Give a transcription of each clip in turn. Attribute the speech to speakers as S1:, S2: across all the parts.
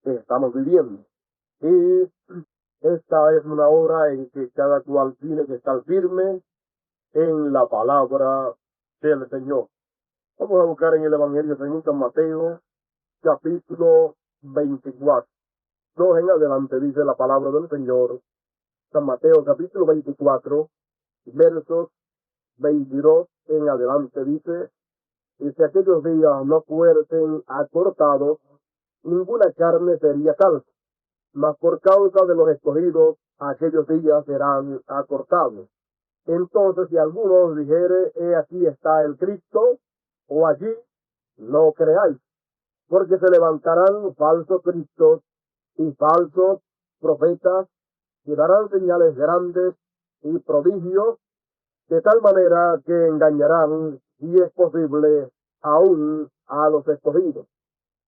S1: que estamos viviendo. Y esta es una hora en que cada cual tiene que estar firme en la palabra del Señor. Vamos a buscar en el Evangelio según San Mateo, capítulo 24. Dos en adelante dice la palabra del Señor. San Mateo, capítulo 24, versos 22 en adelante dice: y si aquellos días no fuesen acortados, ninguna carne sería salva, mas por causa de los escogidos, aquellos días serán acortados. Entonces, si alguno os dijere, he aquí está el Cristo, o allí, no creáis, porque se levantarán falsos cristos y falsos profetas, y darán señales grandes y prodigios, de tal manera que engañarán, si es posible, aún a los escogidos.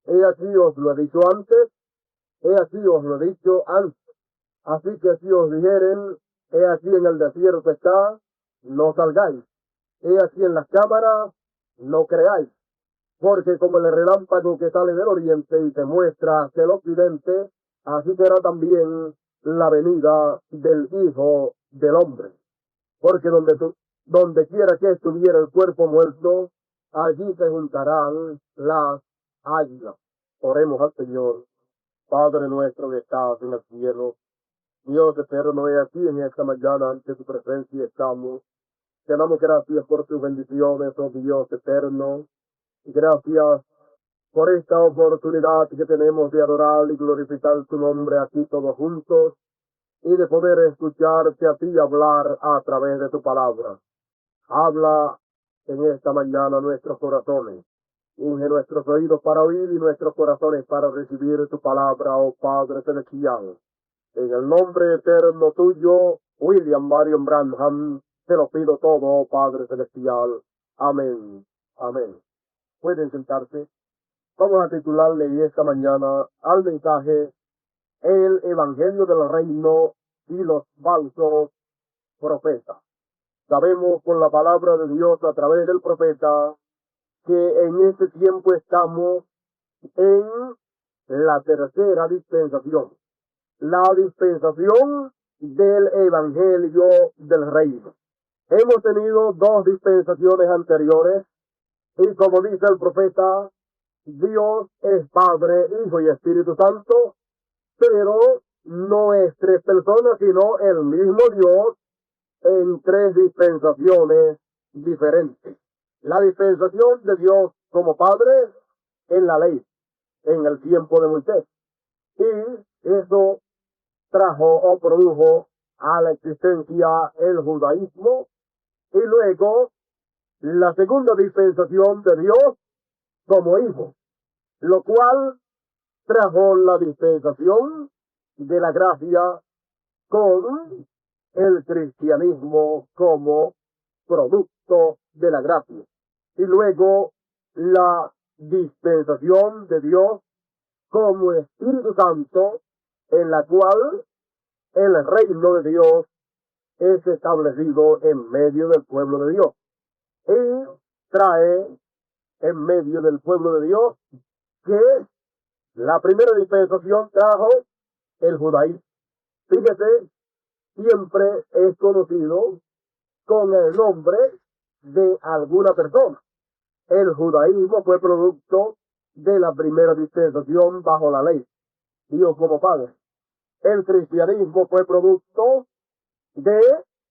S1: He aquí os lo he dicho antes, he aquí os lo he dicho antes. Así que si os dijeren, he aquí en el desierto está, no salgáis. He aquí en las cámaras, no creáis. Porque como el relámpago que sale del oriente y se muestra hacia el occidente, así será también la venida del Hijo del Hombre. Porque donde quiera que estuviera el cuerpo muerto, allí se juntarán las águilas. Oremos al Señor. Padre nuestro que estás en el cielo, Dios eterno, he aquí en esta mañana ante tu presencia estamos. Te damos gracias por tus bendiciones, oh Dios eterno. Gracias por esta oportunidad que tenemos de adorar y glorificar tu nombre aquí todos juntos, y de poder escucharte a ti hablar a través de tu palabra. Habla en esta mañana nuestros corazones. Unge nuestros oídos para oír y nuestros corazones para recibir tu palabra, oh Padre celestial. En el nombre eterno tuyo, William Marion Branham, te lo pido todo, oh Padre celestial. Amén. Amén. Pueden sentarse. Vamos a titularle esta mañana al mensaje: el Evangelio del Reino y los falsos profetas. Sabemos por la palabra de Dios a través del profeta que en este tiempo estamos en la tercera dispensación, la dispensación del Evangelio del Reino. Hemos tenido dos dispensaciones anteriores, y como dice el profeta, Dios es Padre, Hijo y Espíritu Santo, pero no es tres personas, sino el mismo Dios en tres dispensaciones diferentes. La dispensación de Dios como Padre en la ley, en el tiempo de Moisés. Y eso trajo o produjo a la existencia el judaísmo. Y luego la segunda dispensación de Dios como Hijo, lo cual trajo la dispensación de la gracia con el cristianismo como producto de la gracia. Y luego la dispensación de Dios como Espíritu Santo, en la cual el reino de Dios es establecido en medio del pueblo de Dios. Y trae en medio del pueblo de Dios que la primera dispensación trajo el judaísmo. Fíjese, siempre es conocido con el nombre de alguna persona. El judaísmo fue producto de la primera dispensación bajo la ley, Dios como Padre. El cristianismo fue producto de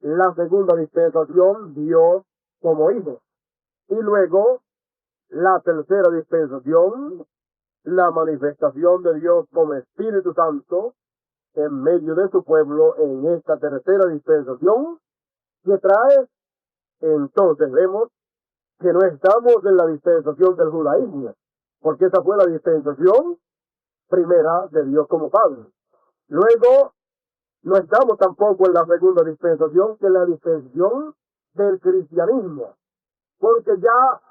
S1: la segunda dispensación, Dios como Hijo. Y luego, la tercera dispensación, la manifestación de Dios como Espíritu Santo en medio de su pueblo en esta tercera dispensación, que trae, entonces vemos que no estamos en la dispensación del judaísmo, porque esa fue la dispensación primera de Dios como Padre. Luego, no estamos tampoco en la segunda dispensación, que es la dispensación del cristianismo, porque ya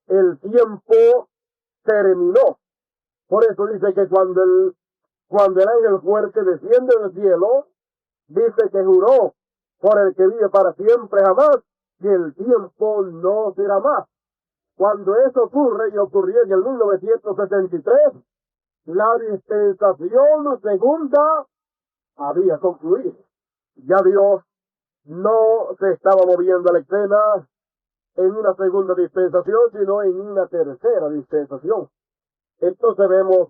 S1: el tiempo terminó. Por eso dice que cuando el ángel fuerte desciende del cielo, dice que juró por el que vive para siempre jamás, que el tiempo no será más. Cuando eso ocurre, y ocurrió en el 1963, La dispensación segunda había concluido. Ya Dios no se estaba moviendo a la escena en una segunda dispensación, sino en una tercera dispensación. Entonces vemos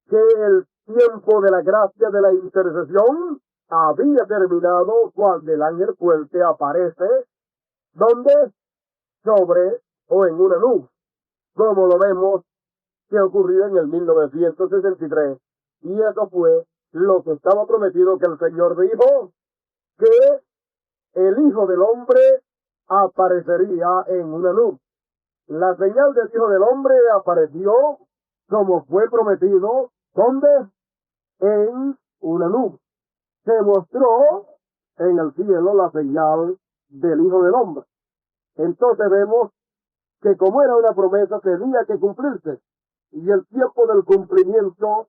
S1: que el tiempo de la gracia de la intercesión había terminado cuando el ángel fuerte aparece, donde sobre o en una nube, como lo vemos que ocurrió en el 1963. Y eso fue lo que estaba prometido, que el Señor dijo que el Hijo del Hombre aparecería en una nube. La señal del Hijo del Hombre apareció como fue prometido, ¿dónde? En una nube. Se mostró en el cielo la señal del Hijo del Hombre. Entonces vemos que como era una promesa, tenía que cumplirse. Y el tiempo del cumplimiento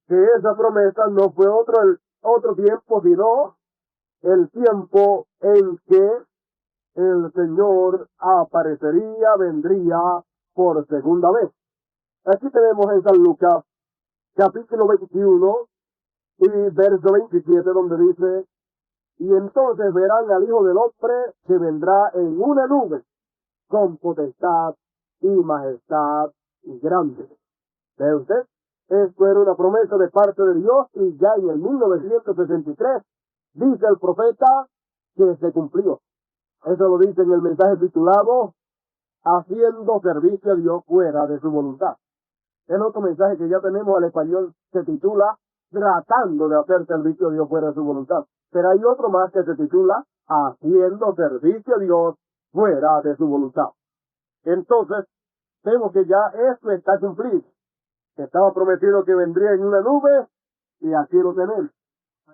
S1: de esa promesa no fue otro tiempo, sino el tiempo en que el Señor aparecería, vendría por segunda vez. Aquí tenemos en San Lucas, capítulo 21 y verso 27, donde dice: y entonces verán al Hijo del Hombre que vendrá en una nube, con potestad y majestad grande. ¿Ve usted? Esto era una promesa de parte de Dios, y ya en el 1963 dice el profeta que se cumplió. Eso lo dice en el mensaje titulado Haciendo servicio a Dios fuera de su voluntad. El otro mensaje que ya tenemos al español se titula Tratando de hacer servicio a Dios fuera de su voluntad. Pero hay otro más que se titula Haciendo servicio a Dios fuera de su voluntad. Entonces, vemos que ya esto está cumplido. Estaba prometido que vendría en una nube, y aquí lo tenemos.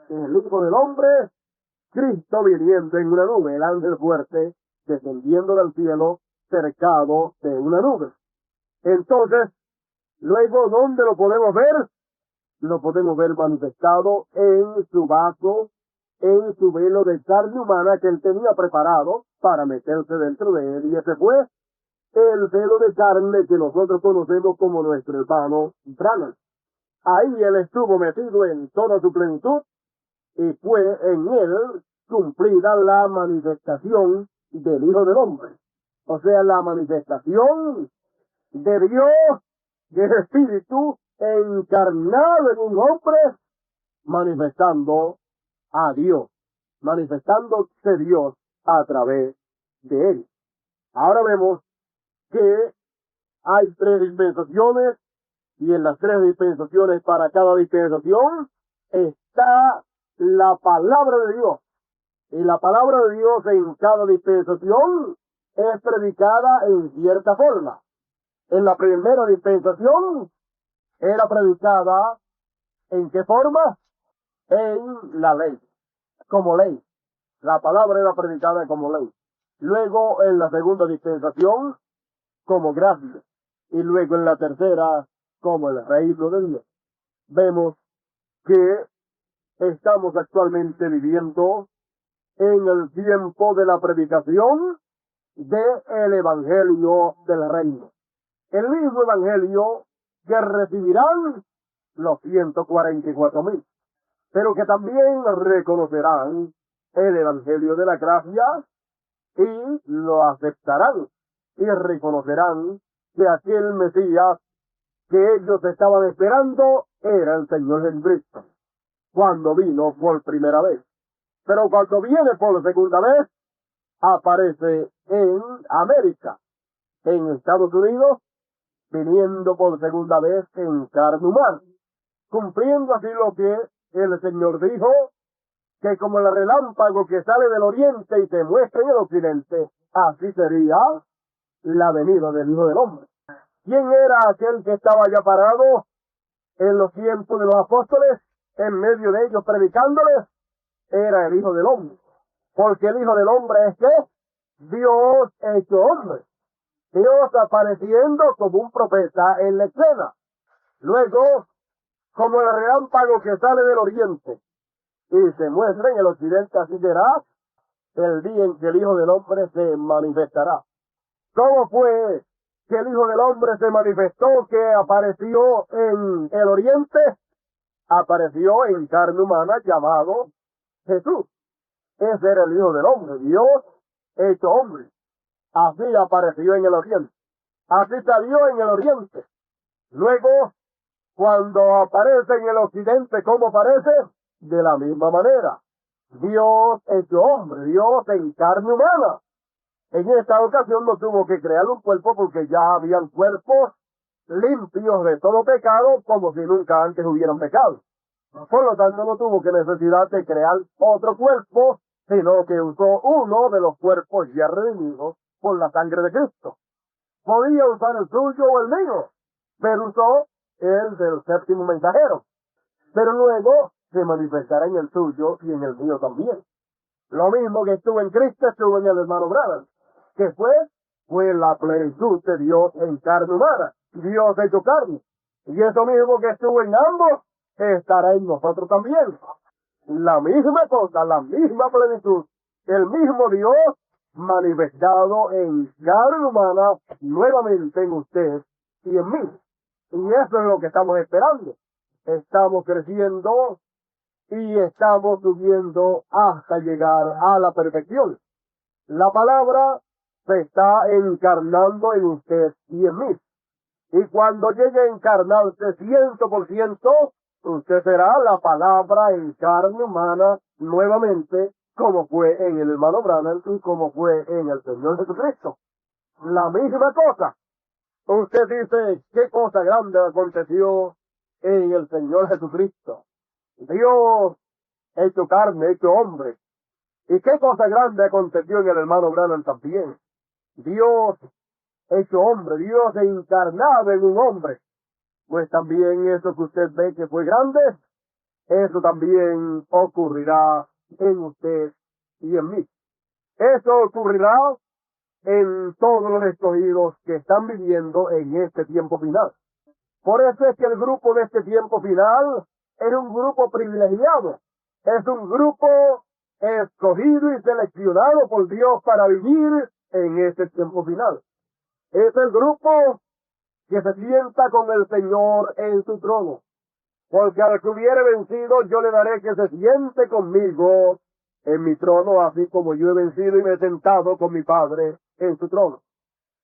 S1: El Hijo del Hombre, Cristo viniendo en una nube, el ángel fuerte descendiendo del cielo, cercado de una nube. Entonces, luego, ¿dónde lo podemos ver? Lo podemos ver manifestado en su vaso, en su velo de carne humana que él tenía preparado para meterse dentro de él. Y ese fue el velo de carne que nosotros conocemos como nuestro hermano Branham. Ahí él estuvo metido en toda su plenitud, y fue en él cumplida la manifestación del Hijo del Hombre. O sea, la manifestación de Dios, del Espíritu encarnado en un hombre, manifestando a Dios, manifestándose Dios a través de él. Ahora vemos que hay 3 dispensaciones, y en las 3 dispensaciones, para cada dispensación, está la palabra de Dios. Y la palabra de Dios en cada dispensación es predicada en cierta forma. En la primera dispensación era predicada ¿en qué forma? En la ley, como ley. La palabra era predicada como ley. Luego en la segunda dispensación como gracia. Y luego en la tercera como el reino de Dios. Vemos que estamos actualmente viviendo en el tiempo de la predicación del evangelio del reino. El mismo evangelio que recibirán los 144,000, pero que también reconocerán el evangelio de la gracia y lo aceptarán y reconocerán que aquel Mesías que ellos estaban esperando era el Señor Jesucristo cuando vino por primera vez. Pero cuando viene por segunda vez, aparece en América, en Estados Unidos, viniendo por segunda vez en carne humana, cumpliendo así lo que el Señor dijo, que como el relámpago que sale del oriente y se muestra en el occidente, así sería la venida del Hijo del Hombre. ¿Quién era aquel que estaba ya parado en los tiempos de los apóstoles, en medio de ellos predicándoles? Era el Hijo del Hombre. Porque el Hijo del Hombre es que Dios hecho hombre. Dios apareciendo como un profeta en la escena. Luego, como el relámpago que sale del oriente y se muestra en el occidente, así será el día en que el Hijo del Hombre se manifestará. ¿Cómo fue que el Hijo del Hombre se manifestó, que apareció en el oriente, apareció en carne humana llamado Jesús. Ese era el Hijo del Hombre, Dios hecho hombre. Así apareció en el oriente. Así salió en el oriente. Luego, cuando aparece en el occidente, ¿cómo aparece? De la misma manera. Dios hecho hombre, Dios en carne humana. En esta ocasión no tuvo que crear un cuerpo porque ya habían cuerpos limpios de todo pecado, como si nunca antes hubieran pecado. Por lo tanto, no tuvo que necesidad de crear otro cuerpo, sino que usó uno de los cuerpos ya redimidos por la sangre de Cristo. Podía usar el suyo o el mío, pero usó el del séptimo mensajero. Pero luego se manifestará en el suyo y en el mío también. Lo mismo que estuvo en Cristo, estuvo en el hermano Branham, que fue la plenitud de Dios en carne humana, Dios hecho carne. Y eso mismo que estuvo en ambos, estará en nosotros también. La misma cosa, la misma plenitud, el mismo Dios manifestado en carne humana nuevamente en usted y en mí. Y eso es lo que estamos esperando. Estamos creciendo y estamos subiendo hasta llegar a la perfección. La palabra se está encarnando en usted y en mí. Y cuando llegue a encarnarse 100%, usted será la palabra en carne humana nuevamente, como fue en el hermano Branham y como fue en el Señor Jesucristo. La misma cosa. Usted dice, ¿qué cosa grande aconteció en el Señor Jesucristo? Dios hecho carne, hecho hombre. ¿Y qué cosa grande aconteció en el hermano Branham también? Dios hecho hombre, Dios encarnado en un hombre. Pues también eso que usted ve que fue grande, eso también ocurrirá en usted y en mí. Eso ocurrirá en todos los escogidos que están viviendo en este tiempo final. Por eso es que el grupo de este tiempo final es un grupo privilegiado, es un grupo escogido y seleccionado por Dios para vivir en este tiempo final. Es el grupo que se sienta con el Señor en su trono, porque al que hubiere vencido yo le daré que se siente conmigo en mi trono, así como yo he vencido y me he sentado con mi Padre en su trono.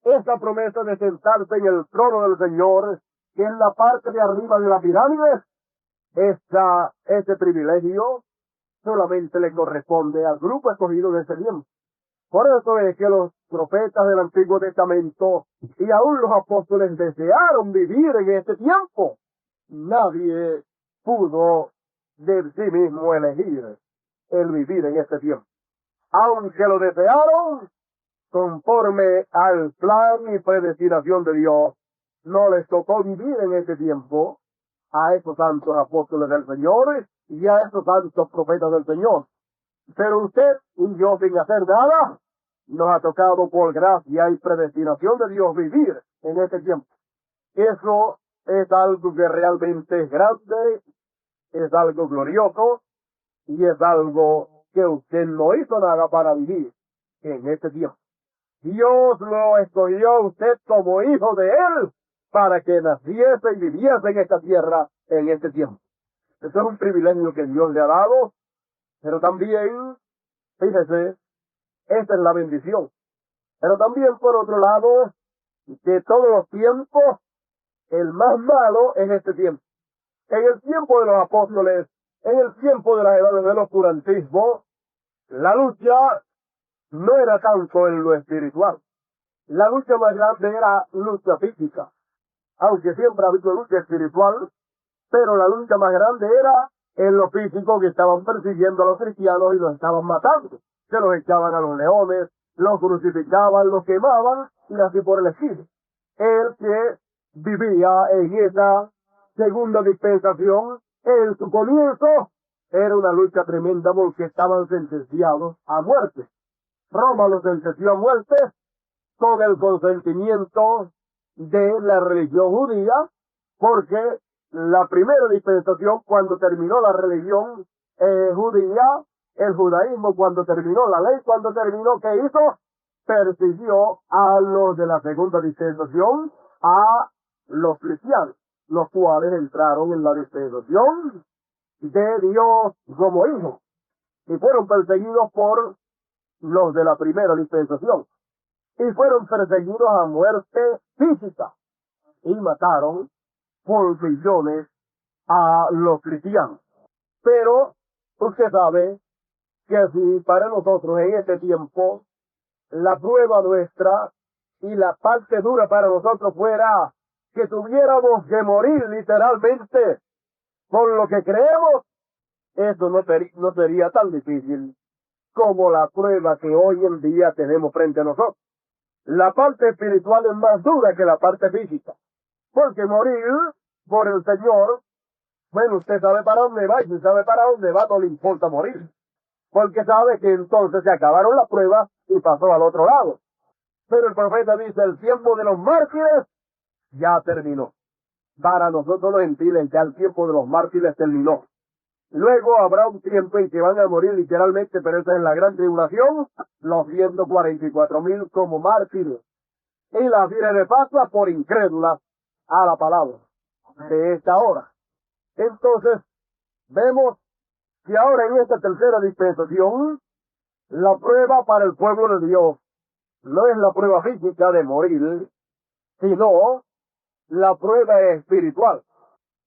S1: Esta promesa de sentarse en el trono del Señor, que es la parte de arriba de la pirámide, este privilegio solamente le corresponde al grupo escogido de ese tiempo. Por eso es que los profetas del Antiguo Testamento y aún los apóstoles desearon vivir en este tiempo. Nadie pudo de sí mismo elegir el vivir en este tiempo. Aunque lo desearon, conforme al plan y predestinación de Dios, no les tocó vivir en este tiempo a esos santos apóstoles del Señor y a esos santos profetas del Señor. Pero usted y yo, sin hacer nada, nos ha tocado por gracia y predestinación de Dios vivir en este tiempo. Eso es algo que realmente es grande, es algo glorioso y es algo que usted no hizo nada para vivir en este tiempo. Dios lo escogió a usted como hijo de Él para que naciese y viviese en esta tierra en este tiempo. Eso es un privilegio que Dios le ha dado, pero también, fíjese, esta es la bendición. Pero también, por otro lado, de todos los tiempos, el más malo es este tiempo. En el tiempo de los apóstoles, en el tiempo de las edades del oscurantismo, la lucha no era tanto en lo espiritual. La lucha más grande era lucha física. Aunque siempre ha habido lucha espiritual, pero la lucha más grande era en lo físico, que estaban persiguiendo a los cristianos y los estaban matando. Se los echaban a los leones, los crucificaban, los quemaban y así por el estilo. El que vivía en esa segunda dispensación, en su comienzo, era una lucha tremenda porque estaban sentenciados a muerte. Roma los sentenció a muerte con el consentimiento de la religión judía, porque la primera dispensación, cuando terminó la religión judía, el judaísmo, cuando terminó la ley, cuando terminó, ¿qué hizo? persiguió a los de la segunda dispensación, a los cristianos, los cuales entraron en la dispensación de Dios como hijos y fueron perseguidos por los de la primera dispensación y fueron perseguidos a muerte física y mataron por millones a los cristianos. Pero usted sabe que si para nosotros en este tiempo la prueba nuestra y la parte dura para nosotros fuera que tuviéramos que morir literalmente por lo que creemos, eso no sería tan difícil como la prueba que hoy en día tenemos frente a nosotros. La parte espiritual es más dura que la parte física, porque morir por el Señor, bueno, usted sabe para dónde va, y si sabe para dónde va, no le importa morir, porque sabe que entonces se acabaron las pruebas y pasó al otro lado. Pero el profeta dice, el tiempo de los mártires ya terminó. Para nosotros los gentiles ya el tiempo de los mártires terminó. Luego habrá un tiempo en que van a morir literalmente, pero esa es la gran tribulación, los 144,000 como mártires. Y la Virgen de Pascua por incrédulas a la palabra de esta hora. Entonces, vemos que ahora en esta tercera dispensación, la prueba para el pueblo de Dios no es la prueba física de morir, sino la prueba espiritual.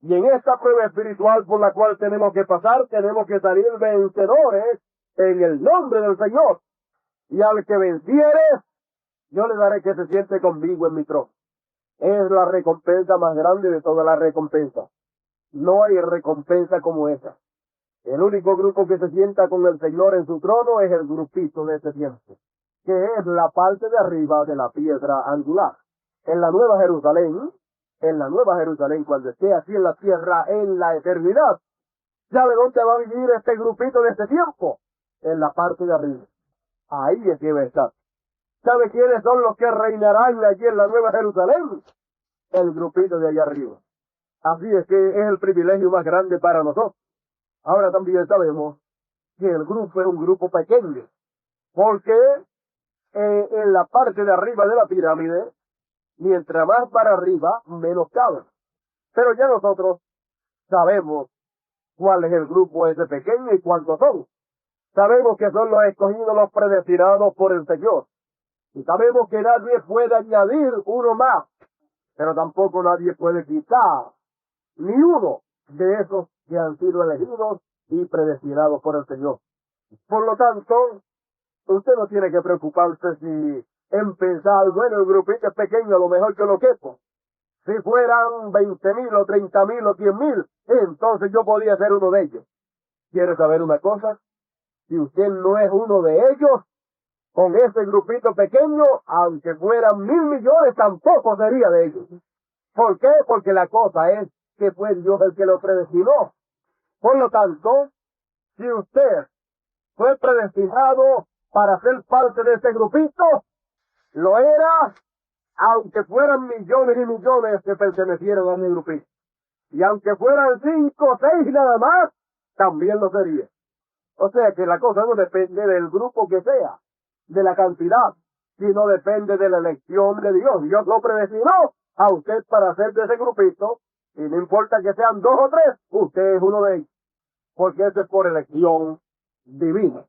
S1: Y en esta prueba espiritual por la cual tenemos que pasar, tenemos que salir vencedores en el nombre del Señor. Y al que venciere, yo le daré que se siente conmigo en mi trono. Es la recompensa más grande de todas las recompensas. No hay recompensa como esa. El único grupo que se sienta con el Señor en su trono es el grupito de este tiempo, que es la parte de arriba de la piedra angular. En la Nueva Jerusalén, cuando esté así en la tierra, en la eternidad, ¿sabe dónde va a vivir este grupito de este tiempo? En la parte de arriba. Ahí es que va a estar. ¿Sabe quiénes son los que reinarán allí en la Nueva Jerusalén? El grupito de allá arriba. Así es que es el privilegio más grande para nosotros. Ahora también sabemos que el grupo es un grupo pequeño, porque en la parte de arriba de la pirámide, mientras más para arriba, menos caben. Pero ya nosotros sabemos cuál es el grupo ese pequeño y cuántos son. Sabemos que son los escogidos, los predestinados por el Señor. Y sabemos que nadie puede añadir uno más, pero tampoco nadie puede quitar ni uno de esos que han sido elegidos y predestinados por el Señor. Por lo tanto, usted no tiene que preocuparse si en pensar, bueno, el grupito es pequeño, a lo mejor que lo quepo. Si fueran 20,000 o 30,000 o 100,000, entonces yo podría ser uno de ellos. ¿Quiere saber una cosa? Si usted no es uno de ellos, con ese grupito pequeño, aunque fueran 1,000,000,000, tampoco sería de ellos. ¿Por qué? Porque la cosa es que fue Dios el que lo predestinó. Por lo tanto, si usted fue predestinado para ser parte de ese grupito, lo era, aunque fueran millones y millones que pertenecieran a ese grupito. Y aunque fueran 5 o 6 nada más, también lo sería. O sea que la cosa no depende del grupo que sea, de la cantidad, sino depende de la elección de Dios. Dios lo predestinó a usted para ser de ese grupito, y no importa que sean 2 o 3, usted es uno de ellos, porque eso es por elección divina.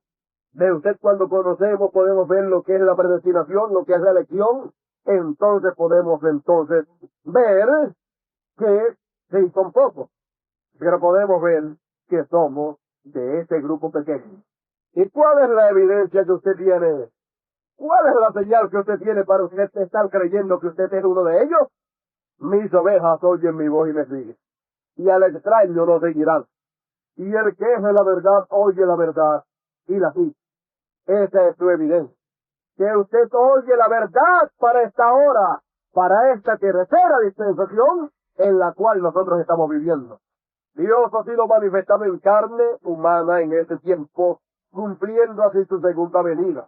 S1: De usted cuando conocemos podemos ver lo que es la predestinación, lo que es la elección, entonces podemos ver que sí son pocos, pero podemos ver que somos de ese grupo pequeño. ¿Y cuál es la evidencia que usted tiene? ¿Cuál es la señal que usted tiene para usted estar creyendo que usted es uno de ellos? Mis ovejas oyen mi voz y me siguen, y al extraño no seguirán. Y el que es de la verdad oye la verdad y la sigue. Esa es su evidencia. Que usted oye la verdad para esta hora, para esta tercera dispensación en la cual nosotros estamos viviendo. Dios ha sido manifestado en carne humana en este tiempo, cumpliendo así su segunda venida.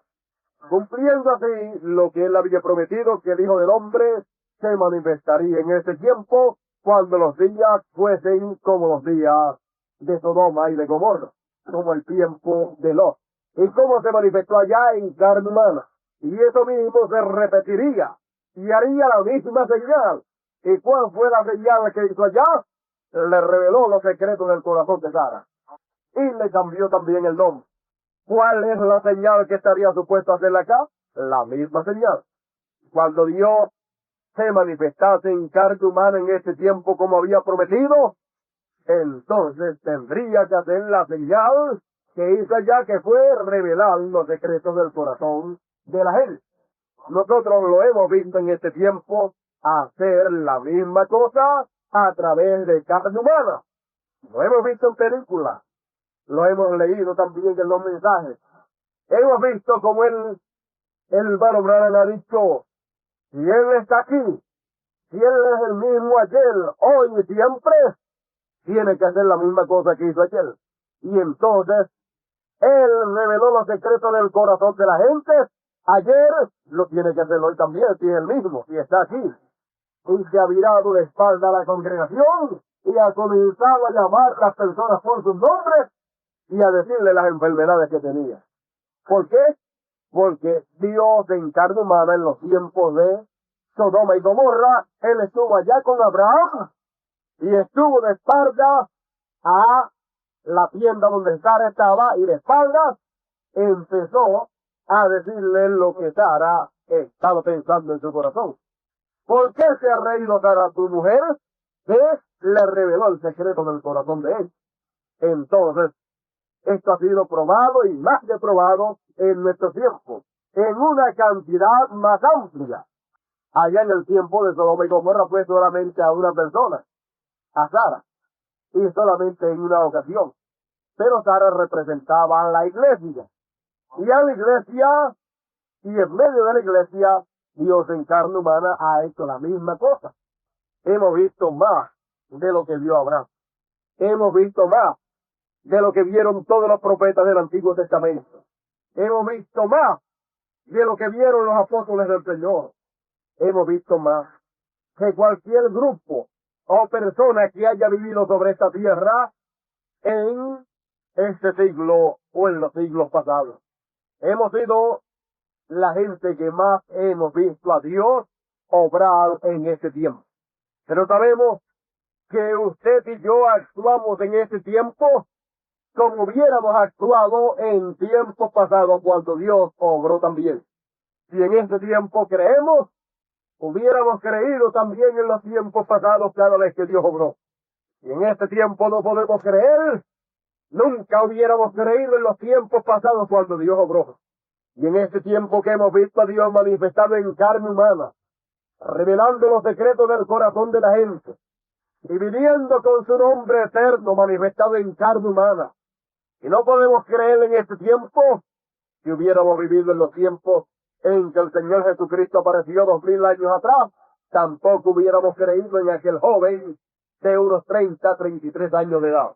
S1: Cumpliendo así lo que él había prometido, que el Hijo del Hombre se manifestaría en este tiempo cuando los días fuesen como los días de Sodoma y de Gomorra, como el tiempo de Lot. ¿Y cómo se manifestó allá en carne humana? Y eso mismo se repetiría y haría la misma señal. ¿Y cuál fue la señal que hizo allá? Le reveló los secretos del corazón de Sara. Y le cambió también el nombre. ¿Cuál es la señal que estaría supuesto a hacerle acá? La misma señal. Cuando Dios se manifestase en carne humana en este tiempo como había prometido, entonces tendría que hacer la señal que hizo allá, que fue revelar los secretos del corazón de la gente. Nosotros lo hemos visto en este tiempo hacer la misma cosa a través de carne humana. Lo hemos visto en películas, lo hemos leído también en los mensajes. Hemos visto como el hermano Branham ha dicho, si Él está aquí, si Él es el mismo ayer, hoy y siempre, tiene que hacer la misma cosa que hizo ayer. Y entonces, Él reveló los secretos del corazón de la gente. Ayer lo tiene que hacer hoy también, si es el mismo, si está aquí. Y se ha virado de espalda a la congregación y ha comenzado a llamar a las personas por sus nombres y a decirle las enfermedades que tenía. ¿Por qué? Porque Dios en carne humana en los tiempos de Sodoma y Gomorra, Él estuvo allá con Abraham y estuvo de espalda a la tienda donde Sara estaba y de espaldas empezó a decirle lo que Sara estaba pensando en su corazón. ¿Por qué se ha reído Sara, tu mujer? Que le reveló el secreto del corazón de él. Entonces, esto ha sido probado y más que probado en nuestro tiempo, en una cantidad más amplia. Allá en el tiempo de Sodoma y Gomorra fue solamente a una persona, a Sara, y solamente en una ocasión. Pero Sara representaba a la iglesia. Y a la iglesia, y en medio de la iglesia, Dios en carne humana ha hecho la misma cosa. Hemos visto más de lo que vio Abraham. Hemos visto más de lo que vieron todos los profetas del Antiguo Testamento. Hemos visto más de lo que vieron los apóstoles del Señor. Hemos visto más que cualquier grupo o persona que haya vivido sobre esta tierra en este siglo o en los siglos pasados. Hemos sido la gente que más hemos visto a Dios obrar en este tiempo. Pero sabemos que usted y yo actuamos en este tiempo como hubiéramos actuado en tiempos pasados cuando Dios obró también. Si en este tiempo creemos, hubiéramos creído también en los tiempos pasados cada vez que Dios obró. Si en este tiempo no podemos creer, nunca hubiéramos creído en los tiempos pasados cuando Dios obró. Y en este tiempo que hemos visto a Dios manifestado en carne humana, revelando los secretos del corazón de la gente, y viviendo con su nombre eterno manifestado en carne humana, y no podemos creer en este tiempo si hubiéramos vivido en los tiempos en que el Señor Jesucristo apareció 2000 años atrás, tampoco hubiéramos creído en aquel joven de unos 33 años de edad.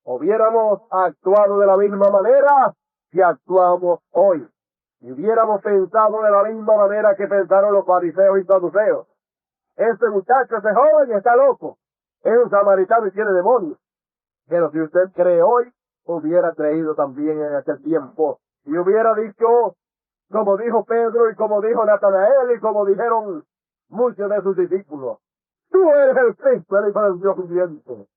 S1: Hubiéramos actuado de la misma manera que actuamos hoy. Y hubiéramos pensado de la misma manera que pensaron los fariseos y saduceos. Este muchacho, ese joven, está loco. Es un samaritano y tiene demonios. Pero si usted cree hoy, hubiera creído también en aquel tiempo. Y hubiera dicho, como dijo Pedro y como dijo Natanael y como dijeron muchos de sus discípulos, tú eres el Cristo, el Hijo del Dios viviente.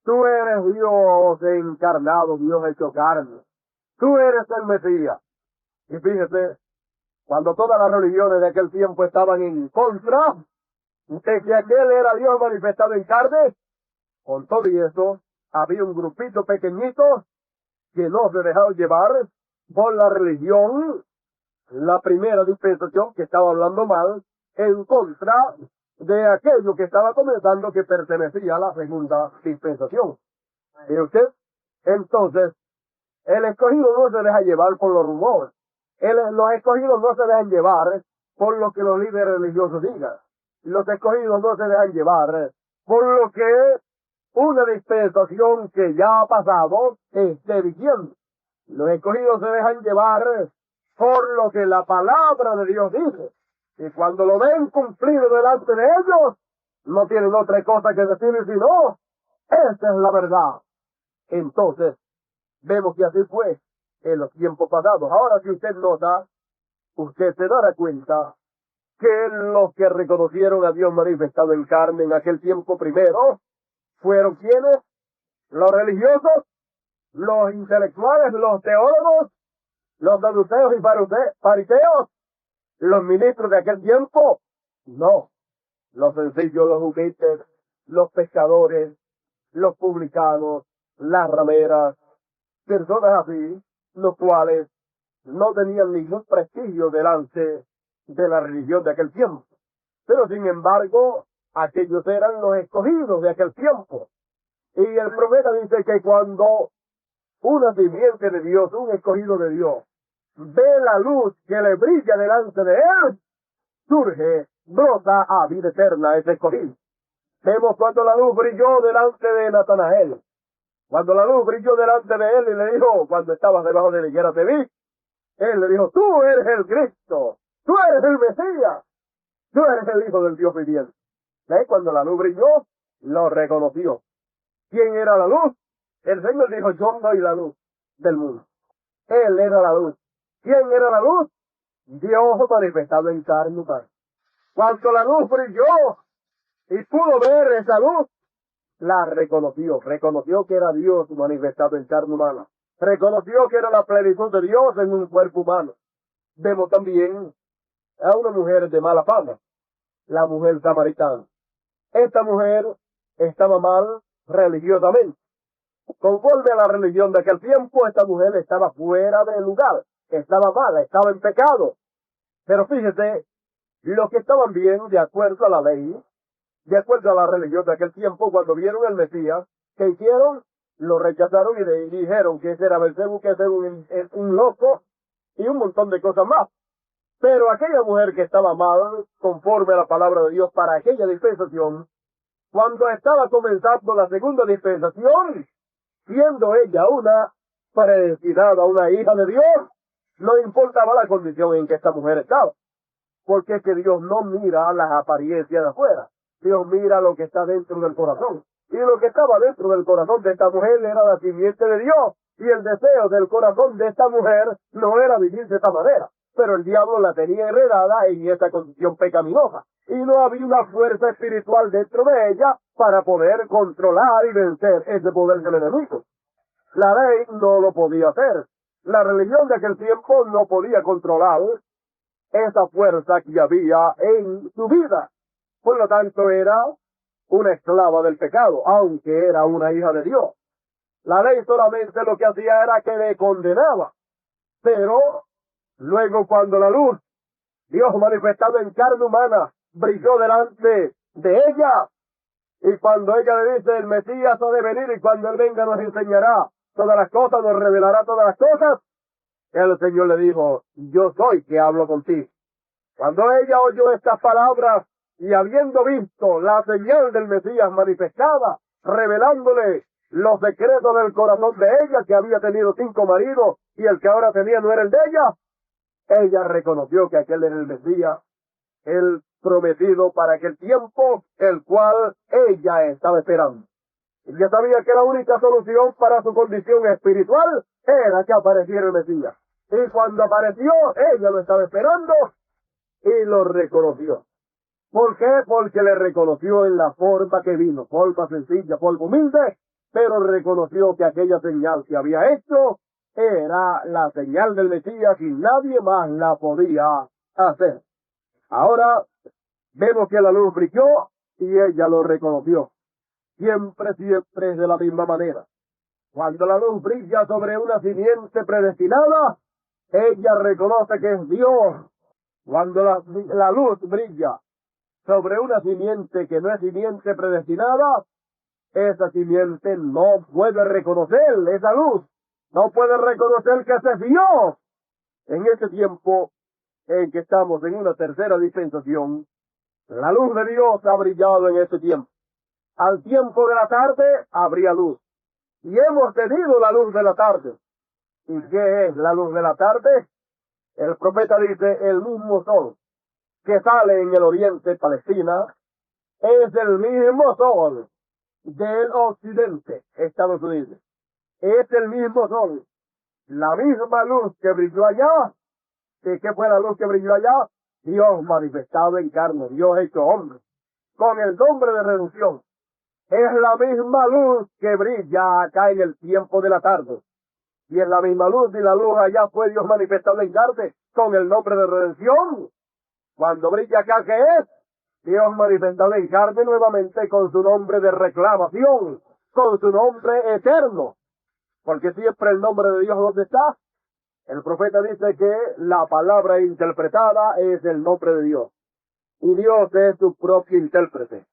S1: Tú eres Dios encarnado, Dios hecho carne. Tú eres el Mesías. Y fíjese, cuando todas las religiones de aquel tiempo estaban en contra de que aquel era Dios manifestado en carne, con todo y eso, había un grupito pequeñito que no se dejaba llevar por la religión, la primera dispensación, que estaba hablando mal, en contra de aquello que estaba comenzando, que pertenecía a la segunda dispensación. ¿Y usted? Entonces, el escogido no se deja llevar por los rumores. Los escogidos no se dejan llevar por lo que los líderes religiosos digan. Los escogidos no se dejan llevar por lo que una dispensación que ya ha pasado esté diciendo. Los escogidos se dejan llevar por lo que la palabra de Dios dice. Y cuando lo ven cumplido delante de ellos, no tienen otra cosa que decir sino, esta es la verdad. Entonces, vemos que así fue en los tiempos pasados. Ahora, si usted nota, usted se dará cuenta que los que reconocieron a Dios manifestado en carne en aquel tiempo primero fueron quienes, los religiosos, los intelectuales, los teólogos, los saduceos y fariseos, los ministros de aquel tiempo. No, los sencillos, los humildes, los pescadores, los publicanos, las rameras, personas así, los cuales no tenían ningún prestigio delante de la religión de aquel tiempo. Pero sin embargo, aquellos eran los escogidos de aquel tiempo. Y el profeta dice que cuando una sirviente de Dios, un escogido de Dios, ve la luz que le brilla delante de él, surge, brota a vida eterna ese escogido. Vemos cuando la luz brilló delante de Natanael. Cuando la luz brilló delante de él y le dijo, cuando estabas debajo de la higuera te vi, él le dijo, tú eres el Cristo, tú eres el Mesías, tú eres el Hijo del Dios viviente. ¿Ves? Cuando la luz brilló, lo reconoció. ¿Quién era la luz? El Señor dijo, yo soy la luz del mundo. Él era la luz. ¿Quién era la luz? Dios manifestado en carne humana. Cuando la luz brilló y pudo ver esa luz, la reconoció que era Dios manifestado en carne humana, reconoció que era la plenitud de Dios en un cuerpo humano. Vemos también a una mujer de mala fama, la mujer samaritana. Esta mujer estaba mal religiosamente. Conforme a la religión de aquel tiempo, esta mujer estaba fuera del lugar, estaba mala, estaba en pecado. Pero fíjese, los que estaban bien, de acuerdo a la ley, de acuerdo a la religión de aquel tiempo, cuando vieron al Mesías, ¿qué hicieron? Lo rechazaron y dijeron que ese era Belcebú, que ese era un loco y un montón de cosas más. Pero aquella mujer que estaba mal, conforme a la palabra de Dios para aquella dispensación, cuando estaba comenzando la segunda dispensación, siendo ella una predestinada, una hija de Dios, no importaba la condición en que esta mujer estaba. Porque es que Dios no mira las apariencias de afuera. Dios mira lo que está dentro del corazón. Y lo que estaba dentro del corazón de esta mujer era la simiente de Dios. Y el deseo del corazón de esta mujer no era vivir de esta manera. Pero el diablo la tenía enredada en esta condición pecaminosa. Y no había una fuerza espiritual dentro de ella para poder controlar y vencer ese poder del enemigo. La ley no lo podía hacer. La religión de aquel tiempo no podía controlar esa fuerza que había en su vida. Por lo tanto, era una esclava del pecado, aunque era una hija de Dios. La ley solamente lo que hacía era que le condenaba. Pero luego, cuando la luz, Dios manifestado en carne humana, brilló delante de ella, y cuando ella le dice, el Mesías ha de venir, y cuando Él venga nos enseñará todas las cosas, nos revelará todas las cosas, el Señor le dijo, yo soy que hablo contigo. Cuando ella oyó estas palabras, y habiendo visto la señal del Mesías manifestada, revelándole los secretos del corazón de ella, que había tenido 5 maridos, y el que ahora tenía no era el de ella reconoció que aquel era el Mesías, el prometido para aquel tiempo, el cual ella estaba esperando. Ella sabía que la única solución para su condición espiritual era que apareciera el Mesías. Y cuando apareció, ella lo estaba esperando y lo reconoció. ¿Por qué? Porque le reconoció en la forma que vino, forma sencilla, forma humilde, pero reconoció que aquella señal que había hecho era la señal del Mesías y nadie más la podía hacer. Ahora vemos que la luz brilló y ella lo reconoció. Siempre es de la misma manera. Cuando la luz brilla sobre una simiente predestinada, ella reconoce que es Dios. Cuando la luz brilla sobre una simiente que no es simiente predestinada, esa simiente no puede reconocer esa luz, no puede reconocer que ese es Dios. En este tiempo en que estamos en una tercera dispensación, la luz de Dios ha brillado en este tiempo. Al tiempo de la tarde habría luz. Y hemos tenido la luz de la tarde. ¿Y qué es la luz de la tarde? El profeta dice, el mismo sol que sale en el oriente Palestina es el mismo sol del occidente, Estados Unidos. Es el mismo sol. La misma luz que brilló allá ¿Y qué fue la luz que brilló allá? Dios manifestado en carne, Dios hecho hombre, con el nombre de redención. Es la misma luz que brilla acá en el tiempo de la tarde. Y es la misma luz, y la luz allá fue Dios manifestado en carne, con el nombre de redención. Cuando brilla acá, ¿qué es? Dios manifestado en carne nuevamente con su nombre de reclamación, con su nombre eterno. Porque siempre el nombre de Dios, ¿dónde está? El profeta dice que la palabra interpretada es el nombre de Dios. Y Dios es su propio intérprete.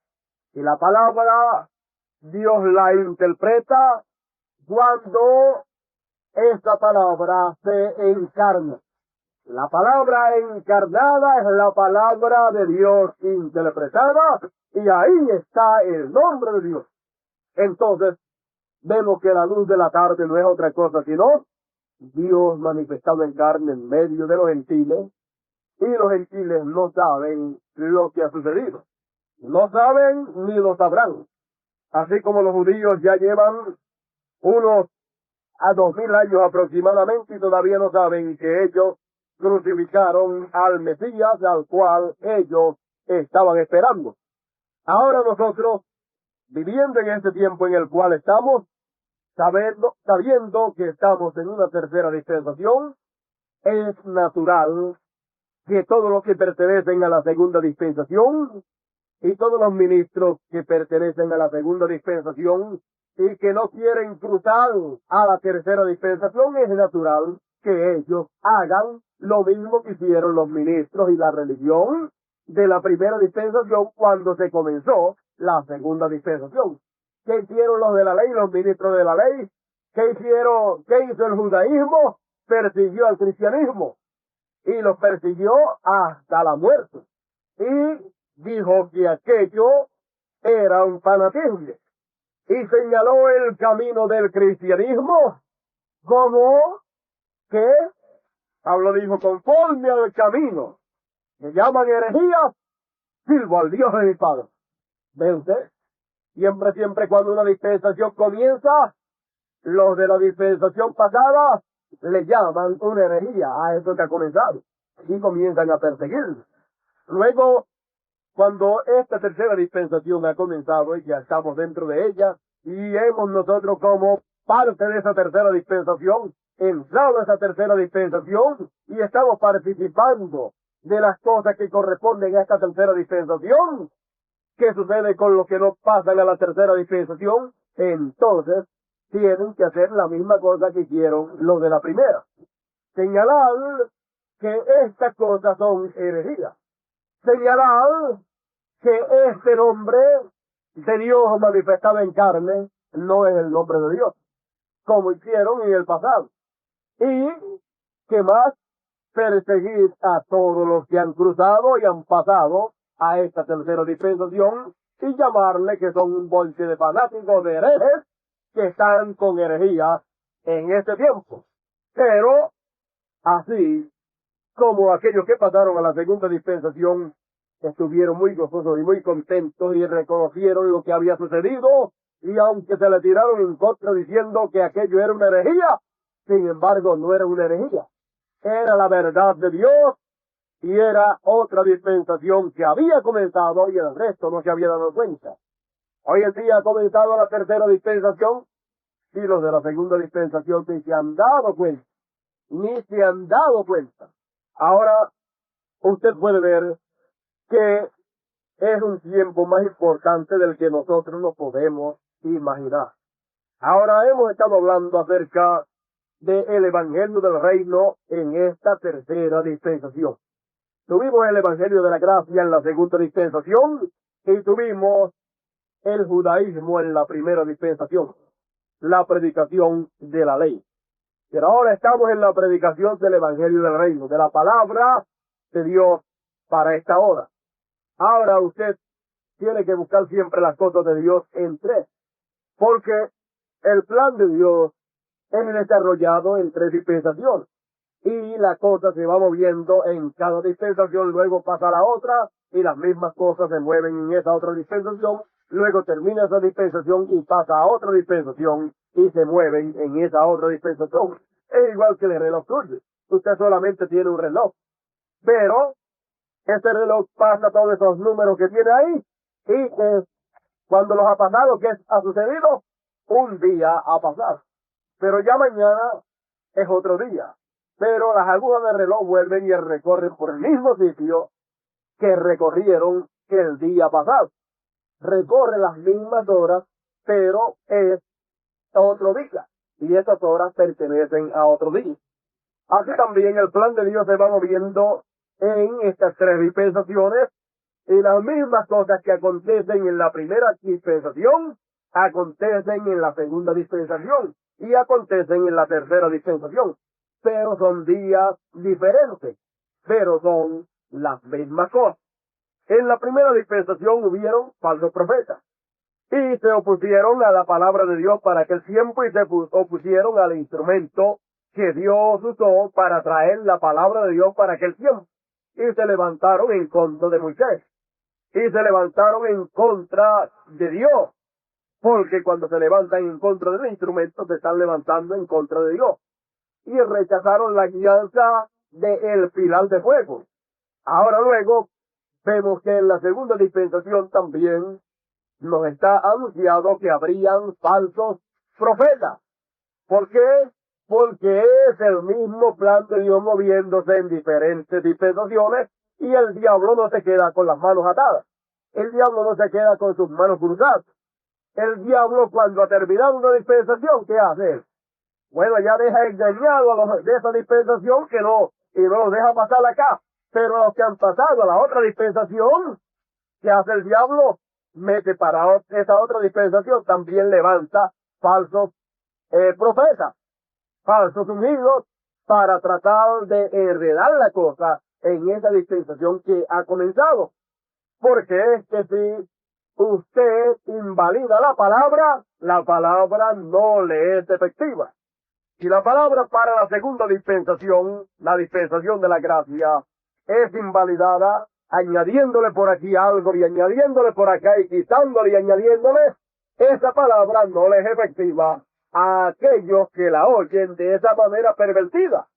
S1: Y la palabra, Dios la interpreta cuando esta palabra se encarna. La palabra encarnada es la palabra de Dios interpretada, y ahí está el nombre de Dios. Entonces, vemos que la luz de la tarde no es otra cosa sino Dios manifestado en carne en medio de los gentiles, y los gentiles no saben lo que ha sucedido. No saben ni lo sabrán. Así como los judíos ya llevan unos a 2000 años aproximadamente y todavía no saben que ellos crucificaron al Mesías al cual ellos estaban esperando. Ahora nosotros, viviendo en este tiempo en el cual estamos, sabiendo que estamos en una tercera dispensación, es natural que todos los que pertenecen a la segunda dispensación y todos los ministros que pertenecen a la segunda dispensación y que no quieren cruzar a la tercera dispensación, es natural que ellos hagan lo mismo que hicieron los ministros y la religión de la primera dispensación cuando se comenzó la segunda dispensación. ¿Qué hicieron los de la ley, los ministros de la ley? ¿Qué hizo el judaísmo? Persiguió al cristianismo y los persiguió hasta la muerte. Y dijo que aquello era un fanatismo. Y señaló el camino del cristianismo como que, Pablo dijo, conforme al camino que llaman herejías, sirvo al Dios de mi Padre. ¿Ve usted? Siempre cuando una dispensación comienza, los de la dispensación pasada le llaman una herejía a eso que ha comenzado y comienzan a perseguir. Luego, cuando esta tercera dispensación ha comenzado y ya estamos dentro de ella y hemos nosotros como parte de esa tercera dispensación entrado a esa tercera dispensación y estamos participando de las cosas que corresponden a esta tercera dispensación, ¿qué sucede con los que no pasan a la tercera dispensación? Entonces tienen que hacer la misma cosa que hicieron los de la primera. Señalar que estas cosas son herejías. Señalar que este nombre de Dios manifestado en carne no es el nombre de Dios, como hicieron en el pasado. Y que más, perseguir a todos los que han cruzado y han pasado a esta tercera dispensación y llamarle que son un bonche de fanáticos, de herejes, que están con herejía en este tiempo. Pero, así como aquellos que pasaron a la segunda dispensación estuvieron muy gozosos y muy contentos y reconocieron lo que había sucedido, y aunque se le tiraron en contra diciendo que aquello era una herejía, sin embargo no era una herejía, era la verdad de Dios y era otra dispensación que había comenzado y el resto no se había dado cuenta. Hoy en día ha comenzado la tercera dispensación y los de la segunda dispensación ni se han dado cuenta. Ahora usted puede ver que es un tiempo más importante del que nosotros nos podemos imaginar. Ahora hemos estado hablando acerca del Evangelio del Reino en esta tercera dispensación. Tuvimos el Evangelio de la Gracia en la segunda dispensación y tuvimos el judaísmo en la primera dispensación, la predicación de la ley. Pero ahora estamos en la predicación del Evangelio del Reino, de la palabra de Dios para esta hora. Ahora usted tiene que buscar siempre las cosas de Dios en tres, porque el plan de Dios es desarrollado en tres dispensaciones y la cosa se va moviendo en cada dispensación, luego pasa a la otra y las mismas cosas se mueven en esa otra dispensación, luego termina esa dispensación y pasa a otra dispensación y se mueven en esa otra dispensación. Es igual que el reloj suyo. usted solamente tiene un reloj. Pero ese reloj pasa todos esos números que tiene ahí y que cuando los ha pasado, ¿qué ha sucedido? Un día ha pasado. Pero ya mañana es otro día. Pero las agujas del reloj vuelven y recorren por el mismo sitio que recorrieron el día pasado. Recorre las mismas horas, pero es otro día. Y esas horas pertenecen a otro día. Así también el plan de Dios se va moviendo en estas tres dispensaciones, y las mismas cosas que acontecen en la primera dispensación, acontecen en la segunda dispensación y acontecen en la tercera dispensación. Pero son días diferentes, pero son las mismas cosas. En la primera dispensación hubieron falsos profetas y se opusieron a la palabra de Dios para aquel tiempo y se opusieron al instrumento que Dios usó para traer la palabra de Dios para aquel tiempo. Y se levantaron en contra de Moisés. Y se levantaron en contra de Dios. Porque cuando se levantan en contra del instrumento, se están levantando en contra de Dios. Y rechazaron la guianza del pilar de fuego. Ahora luego, vemos que en la segunda dispensación también nos está anunciado que habrían falsos profetas. ¿Por qué? Porque es el mismo plan de Dios moviéndose en diferentes dispensaciones y el diablo no se queda con las manos atadas. El diablo no se queda con sus manos cruzadas. El diablo, cuando ha terminado una dispensación, ¿qué hace? Bueno, ya deja engañado a los de esa dispensación y no los deja pasar acá. Pero a los que han pasado a la otra dispensación, ¿qué hace el diablo? Mete para esa otra dispensación, también levanta falsos profetas, falsos ungidos, para tratar de enredar la cosa en esa dispensación que ha comenzado. Porque es que si usted invalida la palabra no le es efectiva. Si la palabra para la segunda dispensación, la dispensación de la gracia, es invalidada, añadiéndole por aquí algo y añadiéndole por acá y quitándole y añadiéndole, esa palabra no le es efectiva a aquellos que la oyen de esa manera pervertida.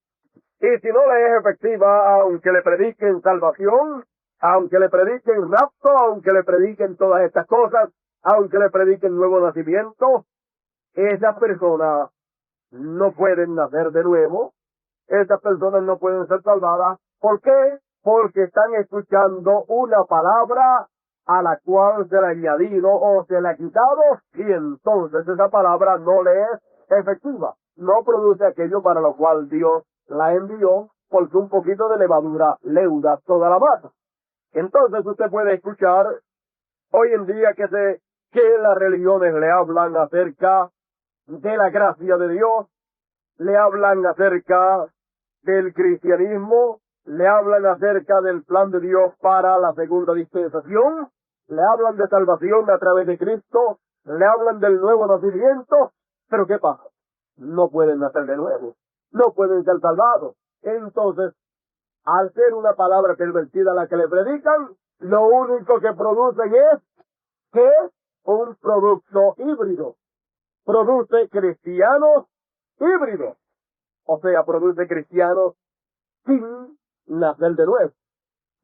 S1: Y si no le es efectiva, aunque le prediquen salvación, aunque le prediquen rapto, aunque le prediquen todas estas cosas, aunque le prediquen nuevo nacimiento, esas personas no pueden nacer de nuevo, esas personas no pueden ser salvadas. ¿Por qué? Porque están escuchando una palabra a la cual se le ha añadido o se le ha quitado, y entonces esa palabra no le es efectiva, no produce aquello para lo cual Dios la envió, porque un poquito de levadura leuda toda la masa. Entonces usted puede escuchar hoy en día que las religiones le hablan acerca de la gracia de Dios, le hablan acerca del cristianismo, le hablan acerca del plan de Dios para la segunda dispensación, le hablan de salvación a través de Cristo, le hablan del nuevo nacimiento, pero ¿qué pasa? No pueden nacer de nuevo, no pueden ser salvados. Entonces, al ser una palabra pervertida a la que le predican, lo único que producen es que un producto híbrido. Produce cristianos híbridos. O sea, produce cristianos sin nacer de nuevo.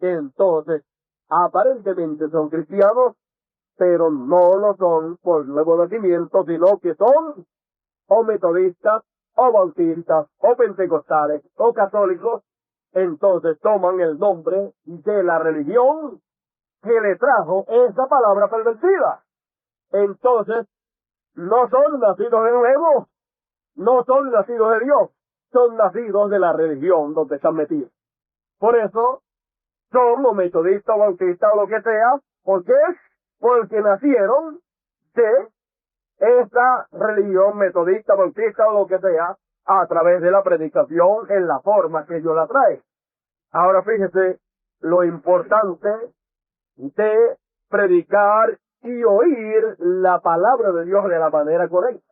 S1: Entonces, aparentemente son cristianos, pero no lo son por nuevo nacimiento, sino que son o metodistas, o bautistas, o pentecostales, o católicos. Entonces toman el nombre de la religión que le trajo esa palabra pervertida. Entonces, no son nacidos de nuevo, no son nacidos de Dios, son nacidos de la religión donde están metidos. Por eso, son o metodistas, o bautistas, o lo que sea. ¿Por qué? Porque nacieron de esa religión metodista, bautista, o lo que sea, a través de la predicación en la forma que ellos la traen. Ahora fíjese lo importante de predicar y oír la palabra de Dios de la manera correcta.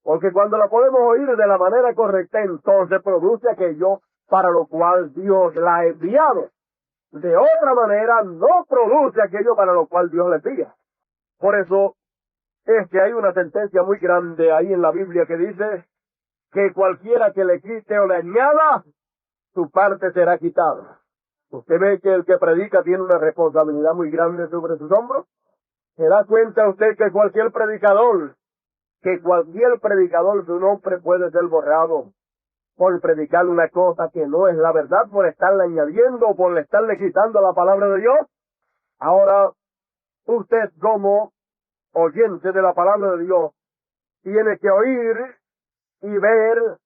S1: Porque cuando la podemos oír de la manera correcta, entonces produce aquello para lo cual Dios la ha enviado. De otra manera, no produce aquello para lo cual Dios le envía. Por eso es que hay una sentencia muy grande ahí en la Biblia que dice que cualquiera que le quite o le añada, su parte será quitada. Usted ve que el que predica tiene una responsabilidad muy grande sobre sus hombros. ¿Se da cuenta usted que cualquier predicador, su nombre puede ser borrado por predicar una cosa que no es la verdad, por estarle añadiendo o por estarle quitando la palabra de Dios? Ahora, usted como oyente de la palabra de Dios, tiene que oír y ver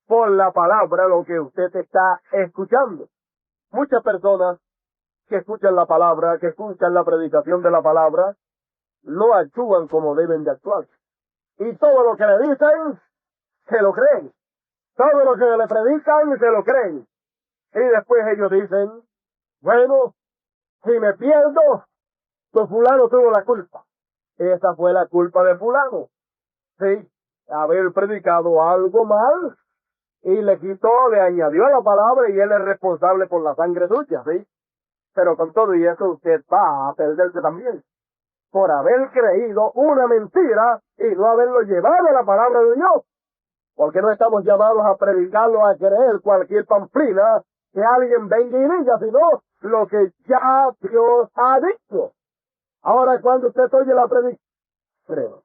S1: por la palabra lo que usted está escuchando. Muchas personas que escuchan la palabra, que escuchan la predicación de la palabra, no actúan como deben de actuar. Y todo lo que le dicen, se lo creen. Todo lo que le predican, se lo creen. Y después ellos dicen, bueno, si me pierdo, pues fulano tuvo la culpa. Esa fue la culpa de fulano. Sí, haber predicado algo mal, y le quitó, le añadió la palabra, y él es responsable por la sangre suya, ¿sí? Pero con todo y eso usted va a perderse también, por haber creído una mentira y no haberlo llevado a la palabra de Dios. Porque no estamos llamados a predicarlo, a creer cualquier pamplina que alguien venga y diga, sino lo que ya Dios ha dicho. Ahora cuando usted oye la predicación,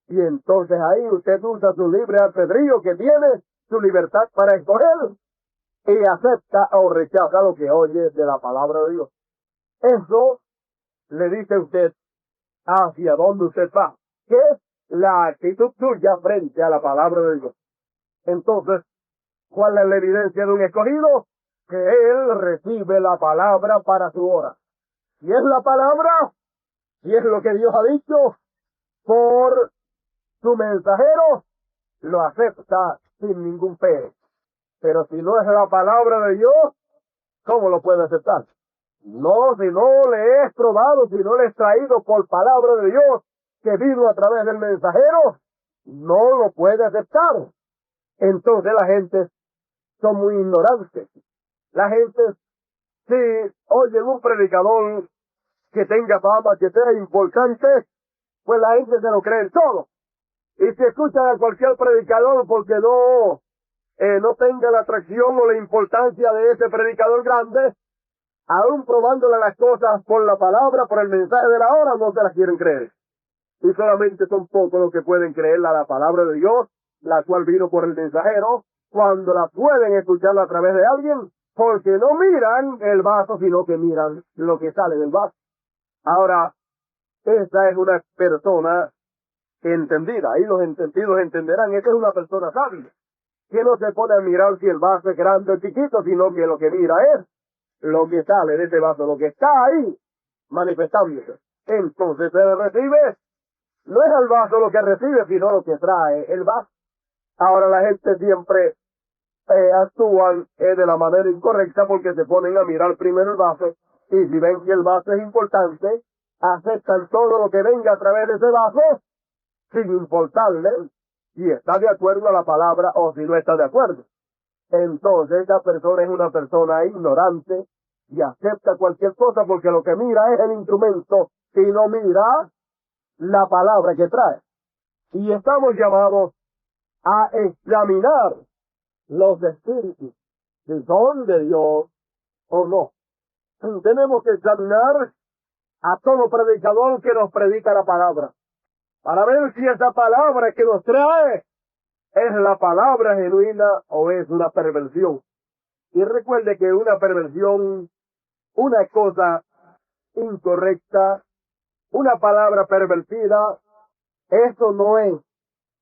S1: y entonces ahí usted usa su libre albedrío que tiene, su libertad para escoger, y acepta o rechaza lo que oye de la palabra de Dios. Eso le dice a usted hacia dónde usted va, que es la actitud suya frente a la palabra de Dios. Entonces, ¿cuál es la evidencia de un escogido? Que él recibe la palabra para su hora. Si es la palabra, si es lo que Dios ha dicho, por su mensajero, lo acepta sin ningún pero. Pero si no es la palabra de Dios, ¿cómo lo puede aceptar? No, si no le es probado, si no le es traído por palabra de Dios, que vino a través del mensajero, no lo puede aceptar. Entonces la gente son muy ignorantes. La gente, si oye un predicador que tenga fama, que sea importante, pues la gente se lo cree todo. Y si escuchan a cualquier predicador porque no tenga la atracción o la importancia de ese predicador grande, aún probándole las cosas por la palabra, por el mensaje de la hora, no se las quieren creer. Y solamente son pocos los que pueden creerla a la palabra de Dios, la cual vino por el mensajero, cuando la pueden escucharla a través de alguien, porque no miran el vaso, sino que miran lo que sale del vaso. Ahora, esa es una persona entendida, y los entendidos entenderán, esta es una persona sabia, que no se pone a mirar si el vaso es grande o chiquito, sino que lo que mira es lo que sale de ese vaso, lo que está ahí manifestándose. Entonces se recibe, no es el vaso lo que recibe, sino lo que trae el vaso. Ahora la gente siempre actúan de la manera incorrecta porque se ponen a mirar primero el vaso, y si ven que el vaso es importante, aceptan todo lo que venga a través de ese vaso, sin importarle si está de acuerdo a la palabra o si no está de acuerdo. Entonces esa persona es una persona ignorante y acepta cualquier cosa porque lo que mira es el instrumento y no mira la palabra que trae. Y estamos llamados a examinar los espíritus, si son de Dios o no. Tenemos que examinar a todo predicador que nos predica la palabra, para ver si esa palabra que nos trae es la palabra genuina o es una perversión. Y recuerde que una perversión, una cosa incorrecta, una palabra pervertida, eso no es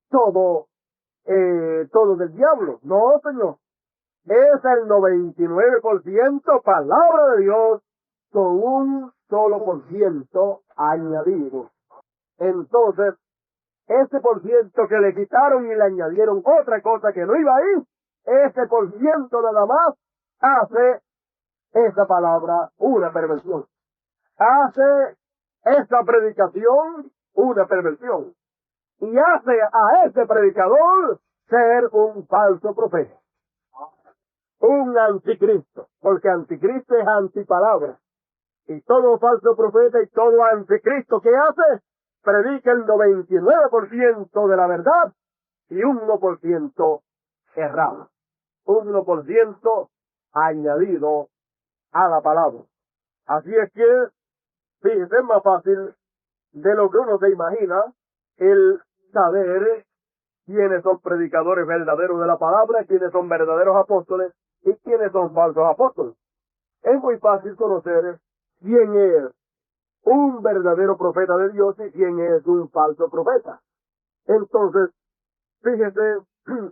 S1: todo del diablo. No, señor. Es el 99% palabra de Dios con un solo por ciento añadido. Entonces, ese por ciento que le quitaron y le añadieron otra cosa que no iba ahí, ese por ciento nada más hace esa palabra una perversión. Hace esa predicación una perversión. Y hace a ese predicador ser un falso profeta. Un anticristo. Porque anticristo es antipalabra. Y todo falso profeta y todo anticristo que hace, predica el 99% de la verdad y un 1% errado. Un 1% añadido a la palabra. Así es que, fíjense, es más fácil de lo que uno se imagina el saber quiénes son predicadores verdaderos de la palabra, quiénes son verdaderos apóstoles y quiénes son falsos apóstoles. Es muy fácil conocer quién es un verdadero profeta de Dios y quién es un falso profeta. Entonces, fíjese,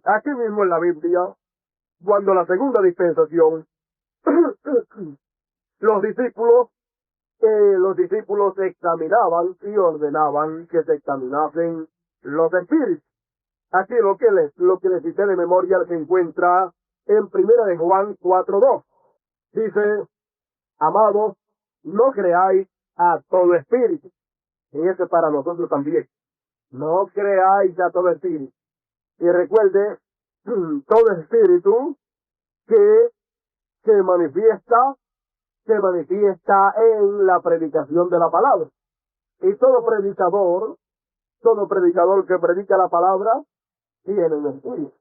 S1: aquí mismo en la Biblia, cuando la segunda dispensación, los discípulos examinaban y ordenaban que se examinasen los espíritus. Aquí lo que les cité de memoria se encuentra en 1 de Juan 4:2. Dice, amados, no creáis a todo espíritu. Y ese para nosotros también. No creáis a todo espíritu. Y recuerde, todo espíritu que se manifiesta en la predicación de la palabra. Y todo predicador que predica la palabra, tiene un espíritu.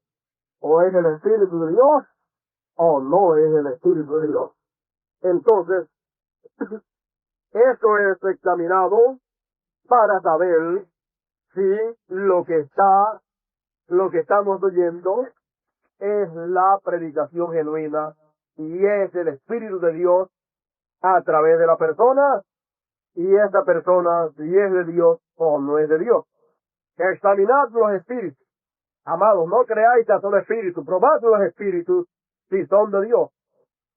S1: O es el espíritu de Dios, o no es el espíritu de Dios. Entonces, esto es examinado para saber si lo que estamos oyendo es la predicación genuina y es el Espíritu de Dios a través de la persona, y esta persona si es de Dios o no es de Dios. Examinad los espíritus. Amados, no creáis a todo espíritu, probad los espíritus si son de Dios,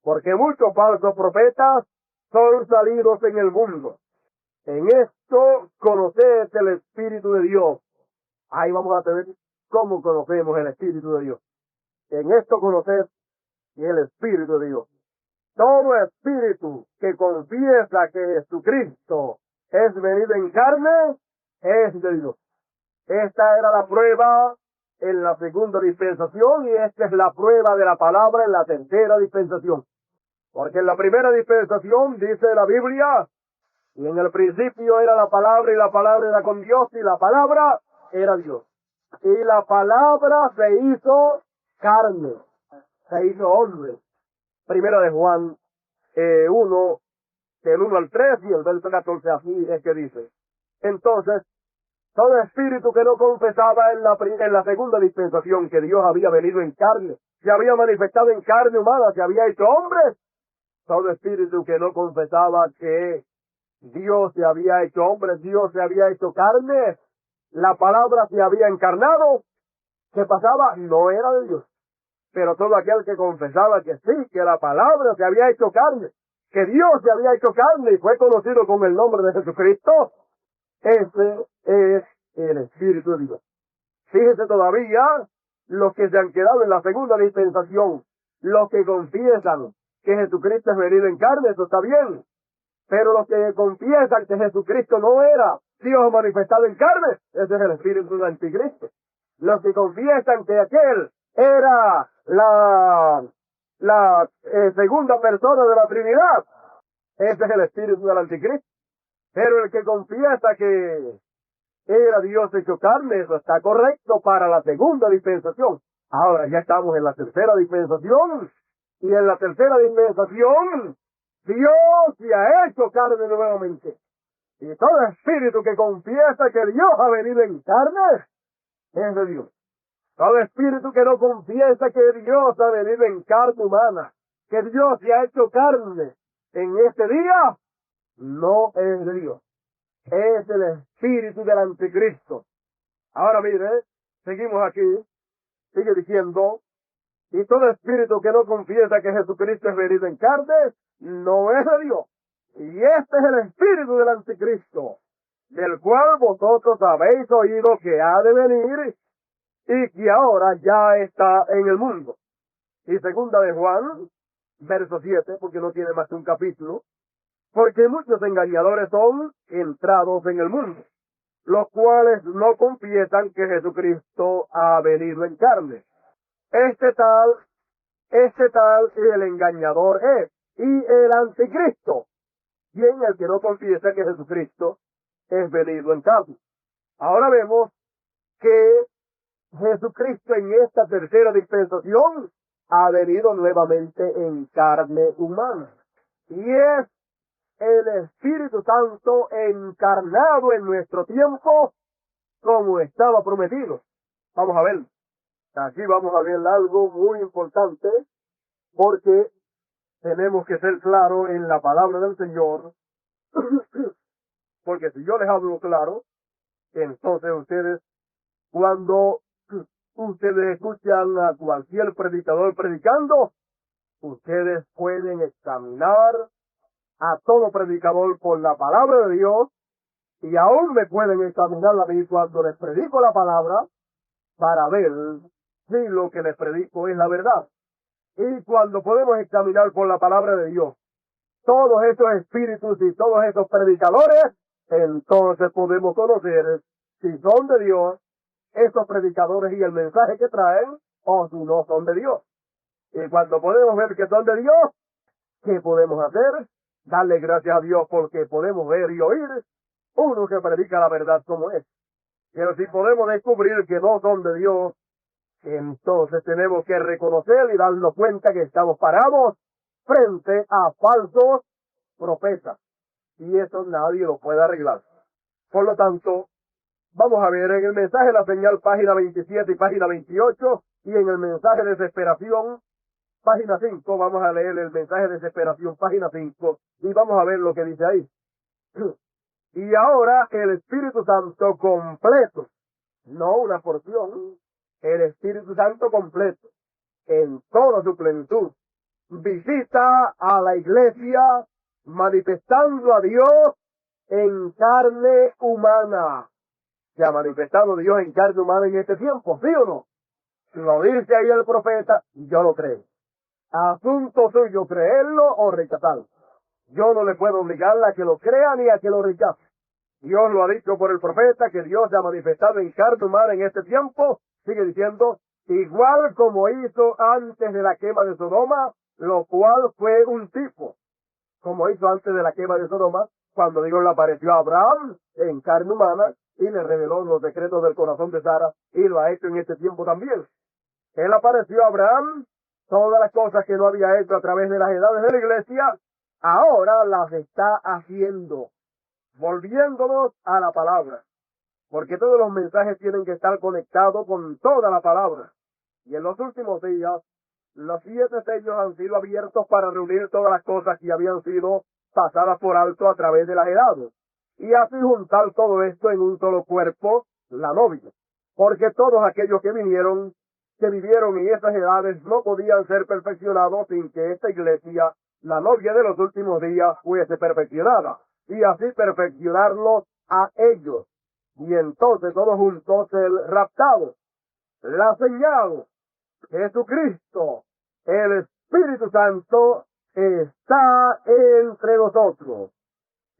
S1: porque muchos falsos profetas son salidos en el mundo. En esto conoced el Espíritu de Dios. Ahí vamos a ver cómo conocemos el Espíritu de Dios. En esto conoced el Espíritu de Dios. Todo espíritu que confiesa que Jesucristo es venido en carne es de Dios. Esta era la prueba en la segunda dispensación y esta es la prueba de la palabra en la tercera dispensación. Porque en la primera dispensación dice la Biblia, y en el principio era la palabra y la palabra era con Dios y la palabra era Dios. Y la palabra se hizo carne, se hizo hombre. Primera de Juan 1, del 1 al 3 y el verso 14, así es que dice. Entonces, todo espíritu que no confesaba en la segunda dispensación que Dios había venido en carne, se había manifestado en carne humana, se había hecho hombre, todo espíritu que no confesaba que Dios se había hecho hombre, Dios se había hecho carne, la palabra se había encarnado, ¿qué pasaba? No era de Dios. Pero todo aquel que confesaba que sí, que la palabra se había hecho carne, que Dios se había hecho carne y fue conocido con el nombre de Jesucristo, ese es el Espíritu de Dios. Fíjese todavía, los que se han quedado en la segunda dispensación, los que confiesan que Jesucristo es venido en carne, eso está bien. Pero los que confiesan que Jesucristo no era Dios manifestado en carne, ese es el espíritu del anticristo. Los que confiesan que aquel era la segunda persona de la Trinidad, ese es el espíritu del anticristo. Pero el que confiesa que era Dios hecho carne, eso está correcto para la segunda dispensación. Ahora ya estamos en la tercera dispensación, y en la tercera dispensación Dios se ha hecho carne nuevamente. Y todo espíritu que confiesa que Dios ha venido en carne es de Dios. Todo espíritu que no confiesa que Dios ha venido en carne humana, que Dios se ha hecho carne en este día, no es de Dios. Es el espíritu del anticristo. Ahora mire, seguimos aquí, sigue diciendo, y todo espíritu que no confiesa que Jesucristo es venido en carne, no es de Dios. Y este es el espíritu del anticristo, del cual vosotros habéis oído que ha de venir y que ahora ya está en el mundo. Y segunda de Juan, verso 7, porque no tiene más que un capítulo, porque muchos engañadores son entrados en el mundo, los cuales no confiesan que Jesucristo ha venido en carne. Este tal el engañador es, y el anticristo, quien el que no confiesa que Jesucristo es venido en carne. Ahora vemos que Jesucristo en esta tercera dispensación ha venido nuevamente en carne humana. Y es el Espíritu Santo encarnado en nuestro tiempo como estaba prometido. Vamos a ver. Aquí vamos a ver algo muy importante porque tenemos que ser claros en la palabra del Señor. Porque si yo les hablo claro, entonces ustedes, cuando ustedes escuchan a cualquier predicador predicando, ustedes pueden examinar a todo predicador por la palabra de Dios y aún me pueden examinar a mí cuando les predico la palabra para ver si lo que les predico es la verdad. Y cuando podemos examinar por la palabra de Dios todos esos espíritus y todos esos predicadores, entonces podemos conocer si son de Dios esos predicadores y el mensaje que traen, o si no son de Dios. Y cuando podemos ver que son de Dios, ¿qué podemos hacer? Darle gracias a Dios porque podemos ver y oír uno que predica la verdad como es. Pero si podemos descubrir que no son de Dios, entonces tenemos que reconocer y darnos cuenta que estamos parados frente a falsos profetas. Y eso nadie lo puede arreglar. Por lo tanto, vamos a ver en el mensaje de la señal, página 27 y página 28, y en el mensaje de desesperación, página 5, vamos a leer el mensaje de desesperación, página 5, y vamos a ver lo que dice ahí. Y ahora el Espíritu Santo completo, no una porción, el Espíritu Santo completo, en toda su plenitud, visita a la iglesia manifestando a Dios en carne humana. Se ha manifestado Dios en carne humana en este tiempo, ¿sí o no? Lo dice ahí el profeta, yo lo creo. Asunto suyo creerlo o rechazarlo. Yo no le puedo obligar a que lo crea ni a que lo rechace. Dios lo ha dicho por el profeta que Dios se ha manifestado en carne humana en este tiempo. Sigue diciendo, igual como hizo antes de la quema de Sodoma, lo cual fue un tipo. Como hizo antes de la quema de Sodoma, cuando Dios le apareció a Abraham en carne humana y le reveló los secretos del corazón de Sara, y lo ha hecho en este tiempo también. Él apareció a Abraham, todas las cosas que no había hecho a través de las edades de la iglesia, ahora las está haciendo, volviéndonos a la palabra, porque todos los mensajes tienen que estar conectados con toda la palabra. Y en los últimos días, los 7 sellos han sido abiertos para reunir todas las cosas que habían sido pasadas por alto a través de las edades, y así juntar todo esto en un solo cuerpo, la novia. Porque todos aquellos que vivieron en esas edades no podían ser perfeccionados sin que esta iglesia, la novia de los últimos días, fuese perfeccionada, y así perfeccionarlos a ellos. Y entonces todos juntos el raptado, la señal, Jesucristo, el Espíritu Santo, está entre nosotros.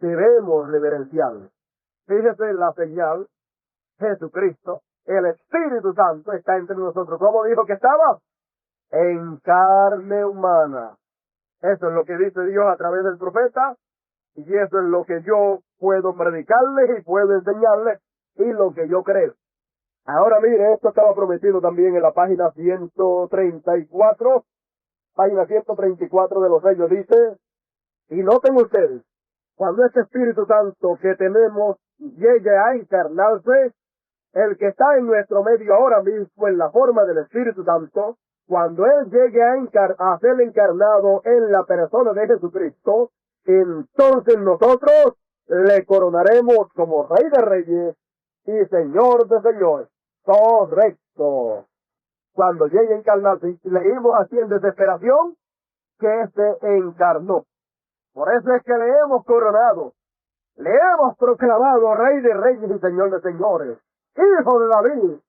S1: Debemos reverenciarlo. Fíjese la señal, Jesucristo, el Espíritu Santo está entre nosotros. ¿Cómo dijo que estaba? En carne humana. Eso es lo que dice Dios a través del profeta, y eso es lo que yo puedo predicarles y puedo enseñarles, y lo que yo creo. Ahora mire, esto estaba prometido también en la página 134, página 134 de los sellos, dice, y noten ustedes, cuando este Espíritu Santo que tenemos llegue a encarnarse, el que está en nuestro medio ahora mismo en la forma del Espíritu Santo, cuando Él llegue a ser encarnado en la persona de Jesucristo, entonces nosotros le coronaremos como Rey de Reyes y Señor de Señores. Correcto. Cuando llegue a encarnarse, leímos así en desesperación que se encarnó. Por eso es que le hemos coronado, le hemos proclamado Rey de Reyes y Señor de Señores, Hijo de David.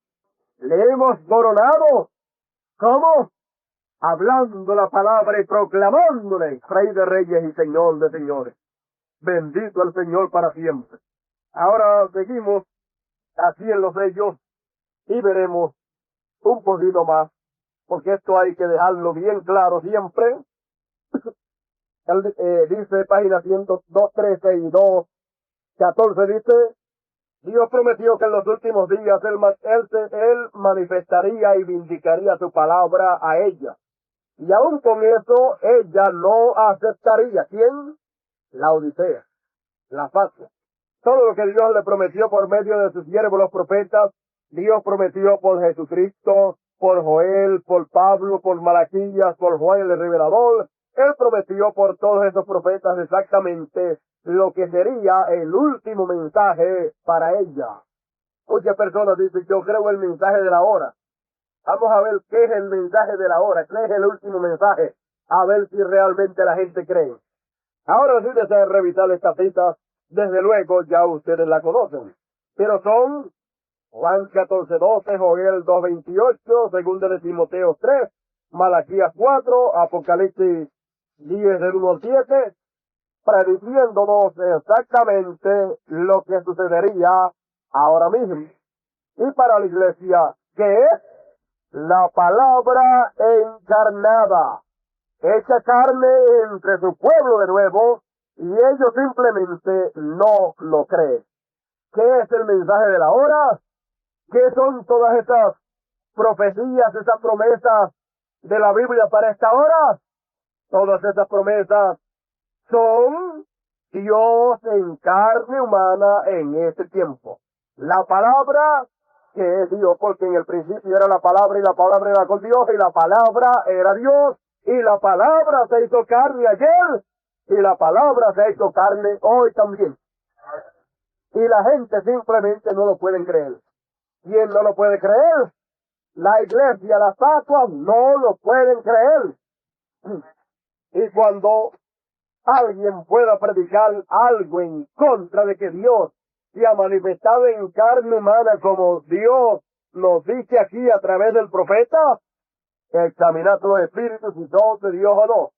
S1: Le hemos coronado, ¿cómo? Hablando la palabra y proclamándole Rey de Reyes y Señor de Señores. Bendito el Señor para siempre. Ahora seguimos así en los sellos y veremos un poquito más, porque esto hay que dejarlo bien claro siempre. Dice página 213 y 214, dice, Dios prometió que en los últimos días él manifestaría y vindicaría su palabra a ella. Y aún con eso, ella no aceptaría. ¿Quién? La Odisea, la Patria. Todo lo que Dios le prometió por medio de sus siervos los profetas, Dios prometió por Jesucristo, por Joel, por Pablo, por Malaquías, por Juan el Revelador. Él prometió por todos esos profetas exactamente lo que sería el último mensaje para ella. Muchas personas dicen, yo creo el mensaje de la hora. Vamos a ver qué es el mensaje de la hora, qué es el último mensaje, a ver si realmente la gente cree. Ahora sí desea revisar esta cita, desde luego ya ustedes la conocen, pero son Juan 14:12, Joel 2:28, segunda de Timoteo 3, Malaquías 4, Apocalipsis 10 del 1 al 7, prediciéndonos exactamente lo que sucedería ahora mismo. Y para la iglesia, ¿qué es? La palabra encarnada, hecha carne entre su pueblo de nuevo, y ellos simplemente no lo creen. ¿Qué es el mensaje de la hora? ¿Qué son todas estas profecías, esas promesas de la Biblia para esta hora? Todas esas promesas son Dios en carne humana en este tiempo. La palabra que es Dios, porque en el principio era la palabra y la palabra era con Dios y la palabra era Dios y la palabra se hizo carne ayer y la palabra se ha hecho carne hoy también. Y la gente simplemente no lo pueden creer. ¿Quién no lo puede creer? La iglesia, las estatuas no lo pueden creer. Y cuando alguien pueda predicar algo en contra de que Dios se ha manifestado en carne humana como Dios nos dice aquí a través del profeta, examinad los espíritus si son de Dios o no.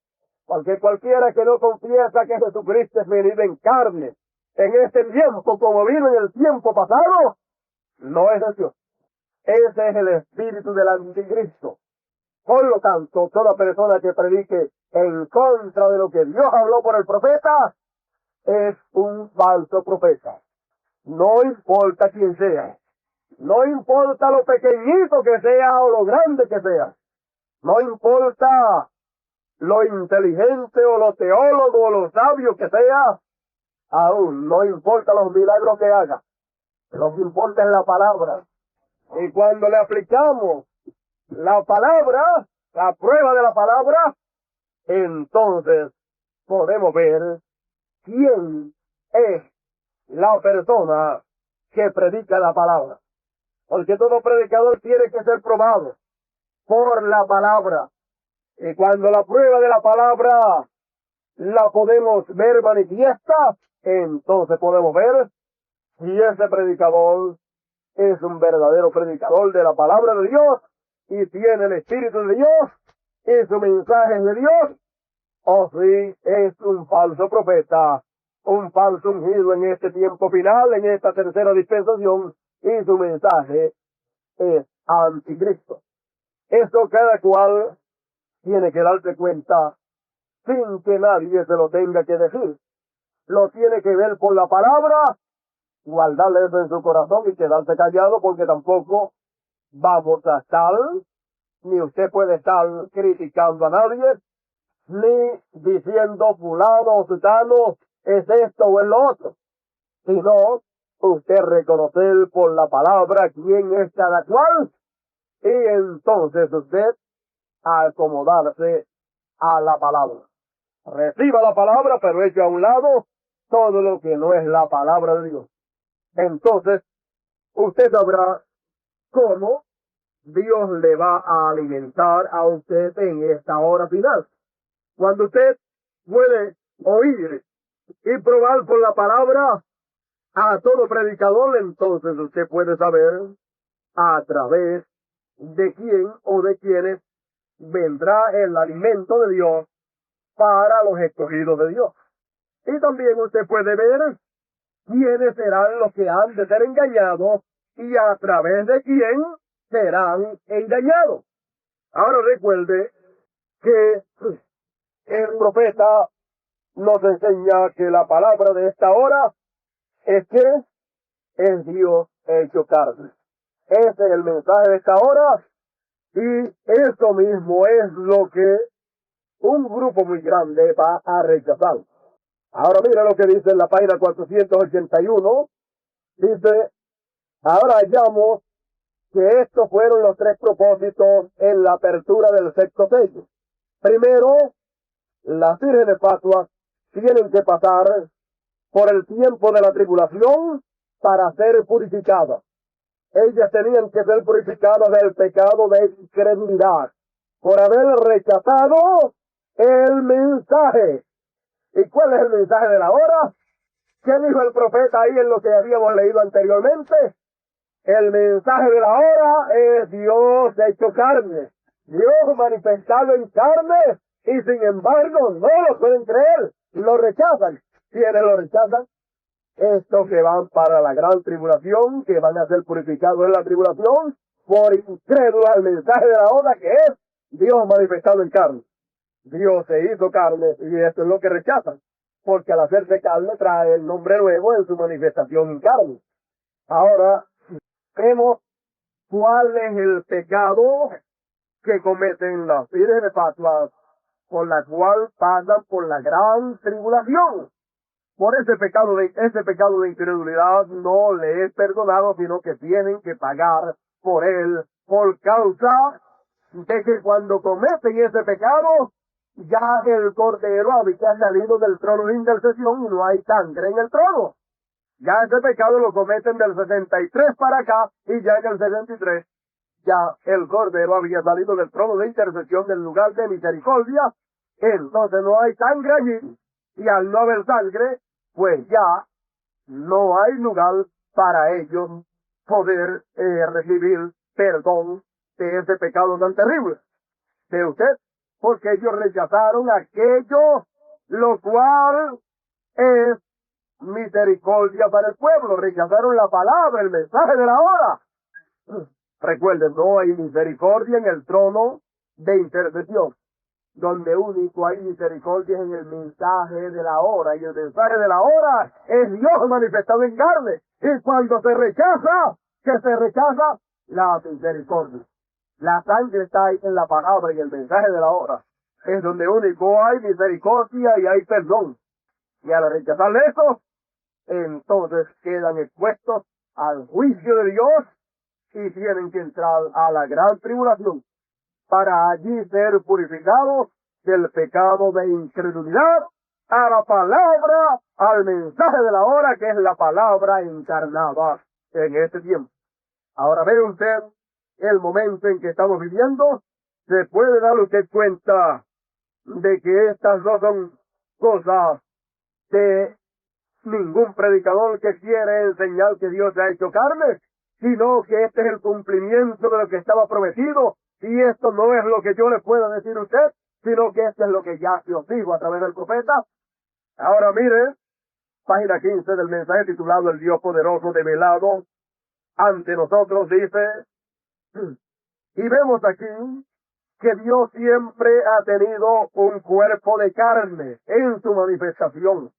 S1: Porque cualquiera que no confiesa que Jesucristo es venido en carne en este tiempo como vino en el tiempo pasado, no es de Dios. Ese es el espíritu del anticristo. Por lo tanto, toda persona que predique en contra de lo que Dios habló por el profeta es un falso profeta. No importa quién sea. No importa lo pequeñito que sea o lo grande que sea. No importa lo inteligente o lo teólogo o lo sabio que sea. Aún no importa los milagros que haga. Lo que importa es la palabra. Y cuando le aplicamos la palabra, la prueba de la palabra, entonces podemos ver quién es la persona que predica la palabra. Porque todo predicador tiene que ser probado por la palabra. Y cuando la prueba de la palabra la podemos ver manifiesta, entonces podemos ver si ese predicador es un verdadero predicador de la palabra de Dios y tiene el Espíritu de Dios y su mensaje es de Dios, o si es un falso profeta, un falso ungido en este tiempo final, en esta tercera dispensación, y su mensaje es anticristo. Esto cada cual tiene que darse cuenta sin que nadie se lo tenga que decir. Lo tiene que ver por la palabra, guardarle eso en su corazón y quedarse callado, porque tampoco vamos a estar, ni usted puede estar criticando a nadie, ni diciendo fulano o sutano es esto o es lo otro, sino usted reconocer por la palabra quién es cada cual, y entonces usted acomodarse a la palabra. Reciba la palabra, pero eche a un lado todo lo que no es la palabra de Dios. Entonces, usted sabrá cómo Dios le va a alimentar a usted en esta hora final. Cuando usted puede oír y probar por la palabra a todo predicador, entonces usted puede saber a través de quién o de quiénes vendrá el alimento de Dios para los escogidos de Dios. Y también usted puede ver quiénes serán los que han de ser engañados y a través de quién serán engañados. Ahora recuerde que el profeta nos enseña que la palabra de esta hora es que es Dios hecho carne. Ese es el mensaje de esta hora y eso mismo es lo que un grupo muy grande va a rechazar. Ahora mira lo que dice en la página 481. Dice, ahora hallamos que estos fueron los tres propósitos en la apertura del sexto sello. Primero, las vírgenes fatuas tienen que pasar por el tiempo de la tribulación para ser purificadas. Ellas tenían que ser purificadas del pecado de incredulidad por haber rechazado el mensaje. ¿Y cuál es el mensaje de la hora? ¿Qué dijo el profeta ahí en lo que habíamos leído anteriormente? El mensaje de la hora es Dios hecho carne, Dios manifestado en carne, y sin embargo no lo pueden creer, lo rechazan. ¿Quiénes lo rechazan? Estos que van para la gran tribulación, que van a ser purificados en la tribulación, por incrédulos al mensaje de la hora, que es Dios manifestado en carne. Dios se hizo carne, y esto es lo que rechazan, porque al hacerse carne trae el nombre nuevo en su manifestación en carne. Ahora, vemos cuál es el pecado que cometen las vírgenes fatuas, por la cual pasan por la gran tribulación. Por ese pecado de incredulidad no le es perdonado, sino que tienen que pagar por él, por causa de que cuando cometen ese pecado, ya el Cordero había salido del trono de intercesión y no hay sangre en el trono. Ya ese pecado lo cometen del 63 para acá, y ya en el 63, ya el Cordero había salido del trono de intercesión del lugar de misericordia, entonces no hay sangre allí, y al no haber sangre, pues ya no hay lugar para ellos poder recibir perdón de ese pecado tan terrible. ¿De usted? Porque ellos rechazaron aquello lo cual es misericordia para el pueblo, rechazaron la palabra, el mensaje de la hora. Recuerden, no hay misericordia en el trono de intercesión. Donde único hay misericordia es en el mensaje de la hora, y el mensaje de la hora es Dios manifestado en carne. Y cuando se rechaza, que se rechaza la misericordia. La sangre está ahí en la palabra y el mensaje de la hora. Es donde único hay misericordia y hay perdón. Y al rechazar eso, entonces quedan expuestos al juicio de Dios y tienen que entrar a la gran tribulación para allí ser purificados del pecado de incredulidad a la palabra, al mensaje de la hora, que es la palabra encarnada en este tiempo. Ahora ve usted el momento en que estamos viviendo, se puede dar usted cuenta de que estas no son cosas de ningún predicador que quiere enseñar que Dios se ha hecho carne, sino que este es el cumplimiento de lo que estaba prometido, y esto no es lo que yo le pueda decir a usted, sino que esto es lo que ya se os digo a través del profeta. Ahora mire, página 15 del mensaje titulado El Dios Poderoso Develado ante nosotros, dice, y vemos aquí que Dios siempre ha tenido un cuerpo de carne en su manifestación.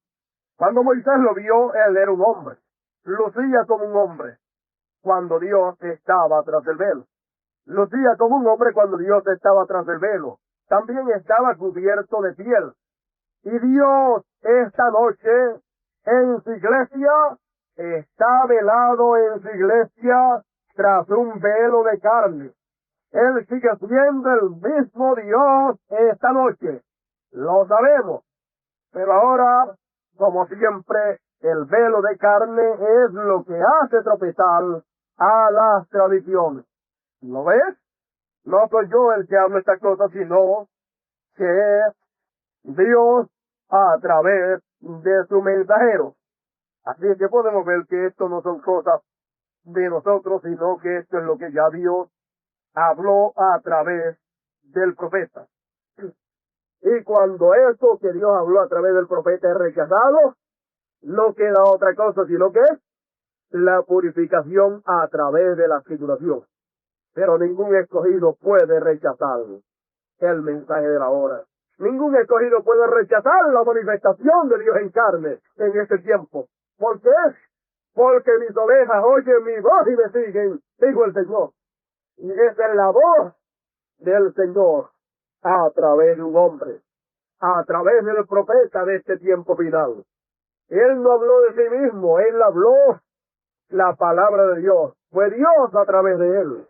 S1: Cuando Moisés lo vio, él era un hombre, lucía como un hombre cuando Dios estaba tras el velo. Lucía como un hombre cuando Dios estaba tras el velo. También estaba cubierto de piel. Y Dios esta noche en su iglesia está velado en su iglesia tras un velo de carne. Él sigue siendo el mismo Dios esta noche. Lo sabemos. Pero ahora, como siempre, el velo de carne es lo que hace tropezar a las tradiciones. ¿Lo ves? No soy yo el que habla esta cosa, sino que es Dios a través de su mensajero. Así es que podemos ver que esto no son cosas de nosotros, sino que esto es lo que ya Dios habló a través del profeta. Y cuando esto que Dios habló a través del profeta es rechazado, no queda otra cosa sino que es la purificación a través de la tribulación. Pero ningún escogido puede rechazar el mensaje de la hora. Ningún escogido puede rechazar la manifestación de Dios en carne en este tiempo. ¿Por qué? Porque mis ovejas oyen mi voz y me siguen, dijo el Señor. Y esa es la voz del Señor a través de un hombre. a través del profeta de este tiempo final. Él no habló de sí mismo, él habló la palabra de Dios. Fue Dios a través de él.